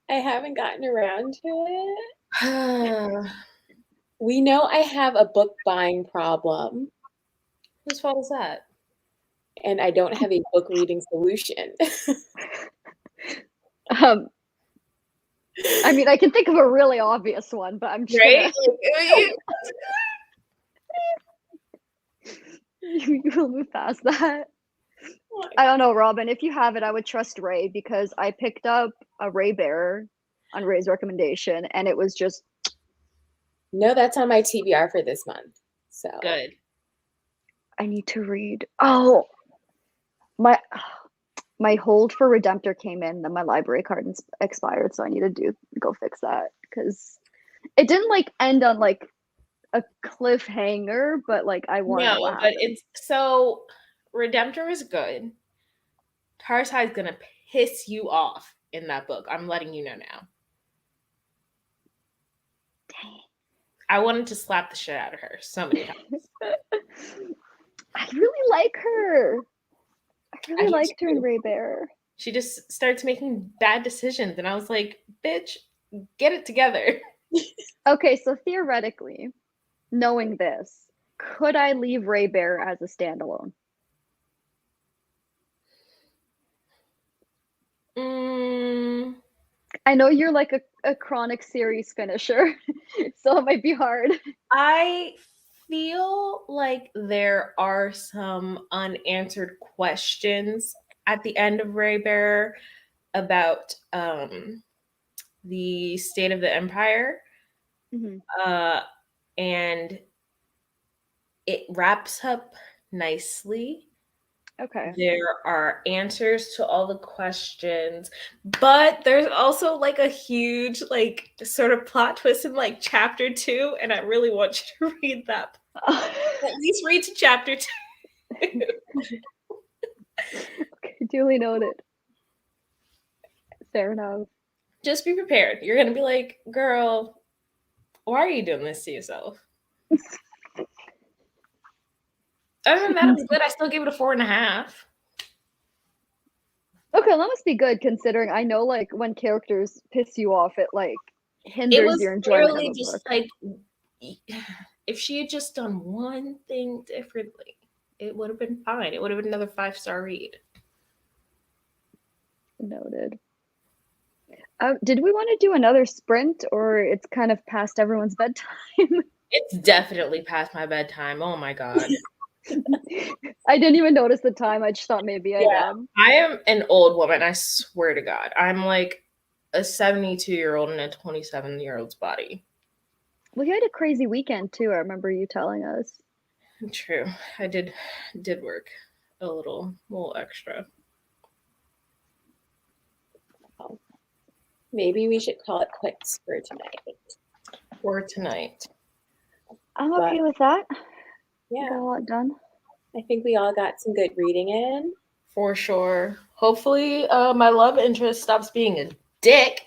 I haven't gotten around to it. We know I have a book buying problem. Whose fault is that? And I don't have a book reading solution. I mean, I can think of a really obvious one, but I'm just right. You'll move past that. I don't know, Robin. If you have it, I would trust Ray because I picked up a Ray Bearer on Ray's recommendation, and it was just. No, that's on my TBR for this month. So good. I need to read. Oh, my hold for Redemptor came in, then my library card expired, so I need to go fix that because it didn't like end on like a cliffhanger, but like I want to know what happened. It's so Redemptor is good. Tarsai is gonna piss you off in that book. I'm letting you know now. Dang. I wanted to slap the shit out of her so many times. I really like her. I really liked her in Ray Bearer. She just starts making bad decisions, and I was like, bitch, get it together. Okay, so theoretically, knowing this, could I leave Ray Bear as a standalone? Mm, I know you're like a chronic series finisher, so it might be hard. I feel like there are some unanswered questions at the end of Ray Bear about the state of the empire. Mhm. Uh, and it wraps up nicely. Okay. There are answers to all the questions, but there's also like a huge, like, sort of plot twist in like chapter 2, and I really want you to read that. At least read to chapter 2. Okay, duly noted. Fair enough. Just be prepared. You're gonna be like, girl, why are you doing this to yourself? Other than that, it was good. I still gave it a 4.5. Okay, that must be good considering I know like when characters piss you off, it like It hinders was your enjoyment of literally a just book. like, if she had just done one thing differently, it would have been fine. It would have been another 5-star read. Noted. Did we want to do another sprint, or it's kind of past everyone's bedtime? It's definitely past my bedtime. Oh my god. I didn't even notice the time. I just thought maybe I Yeah. did. I am an old woman. I swear to God. I'm like a 72-year-old in a 27-year-old's body. Well, you had a crazy weekend too. I remember you telling us. True. I did work a little extra. Maybe we should call it quits for tonight. For tonight. I'm okay with that. Yeah, Got a lot done. I think we all got some good reading in. For sure. Hopefully, my love interest stops being a dick.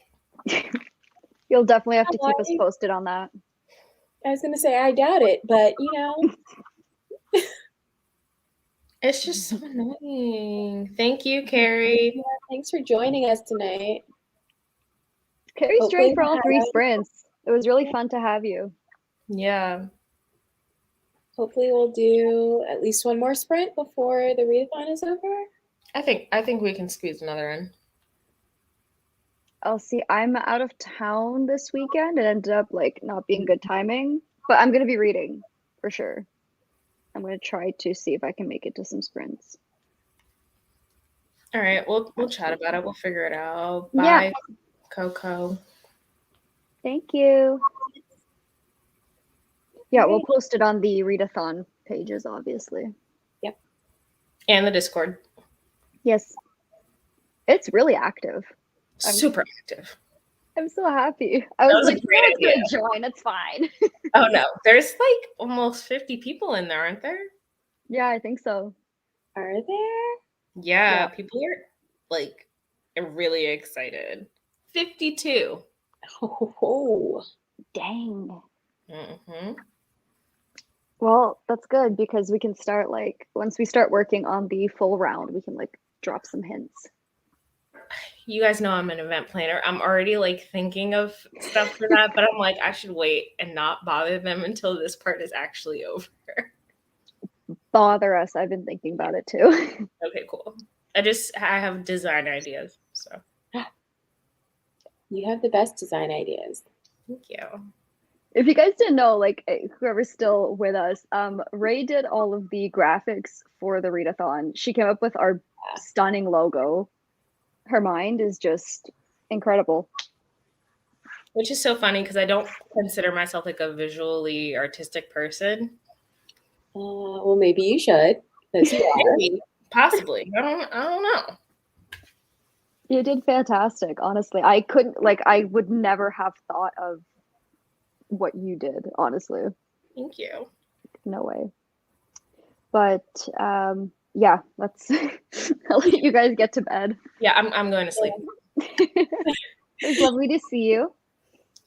You'll definitely have to keep us posted on that. I was gonna say I doubt it, but you know. It's just so annoying. Thank you, Carrie. Yeah, thanks for joining us tonight. Carrie's Hopefully joined for we'll all 3 have- sprints. It was really fun to have you. Yeah. Hopefully we'll do at least one more sprint before the readathon is over. I think we can squeeze another in. I'll see. I'm out of town this weekend. It ended up like not being good timing, but I'm gonna be reading for sure. I'm gonna try to see if I can make it to some sprints. All right, we'll chat about it. We'll figure it out. Yeah. Bye, Coco. Thank you. Yeah, we'll post it on the readathon pages, obviously. Yep. And the Discord. Yes. It's really active. Super active. I'm so happy. I was like, great no, idea. it's gonna join. It's fine. Oh no, there's like almost 50 people in there, aren't there? Yeah, I think so. Are there? Yeah, people are like really excited. 52. Oh, Dang. Mm-hmm. Well, that's good because we can start like once we start working on the full round, we can like drop some hints. You guys know I'm an event planner. I'm already like thinking of stuff for that, but I'm like, I should wait and not bother them until this part is actually over. Bother us. I've been thinking about it too. Okay, cool. I have design ideas. So you have the best design ideas. thank you. If you guys didn't know, like whoever's still with us, Ray did all of the graphics for the readathon. She came up with our stunning logo. Her mind is just incredible. Which is so funny because I don't consider myself like a visually artistic person. Well, maybe you should, because you are. Maybe, possibly. I don't know. You did fantastic, honestly. I would never have thought of what you did, honestly. Thank you. No way. But yeah, let's I'll let you guys get to bed. Yeah, I'm going to sleep. It was lovely to see you.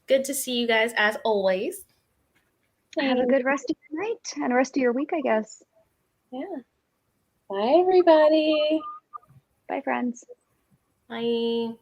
Good to see you guys as always. Have a good rest of your night and rest of your week, I guess. Yeah. Bye, everybody. Bye, friends. Bye.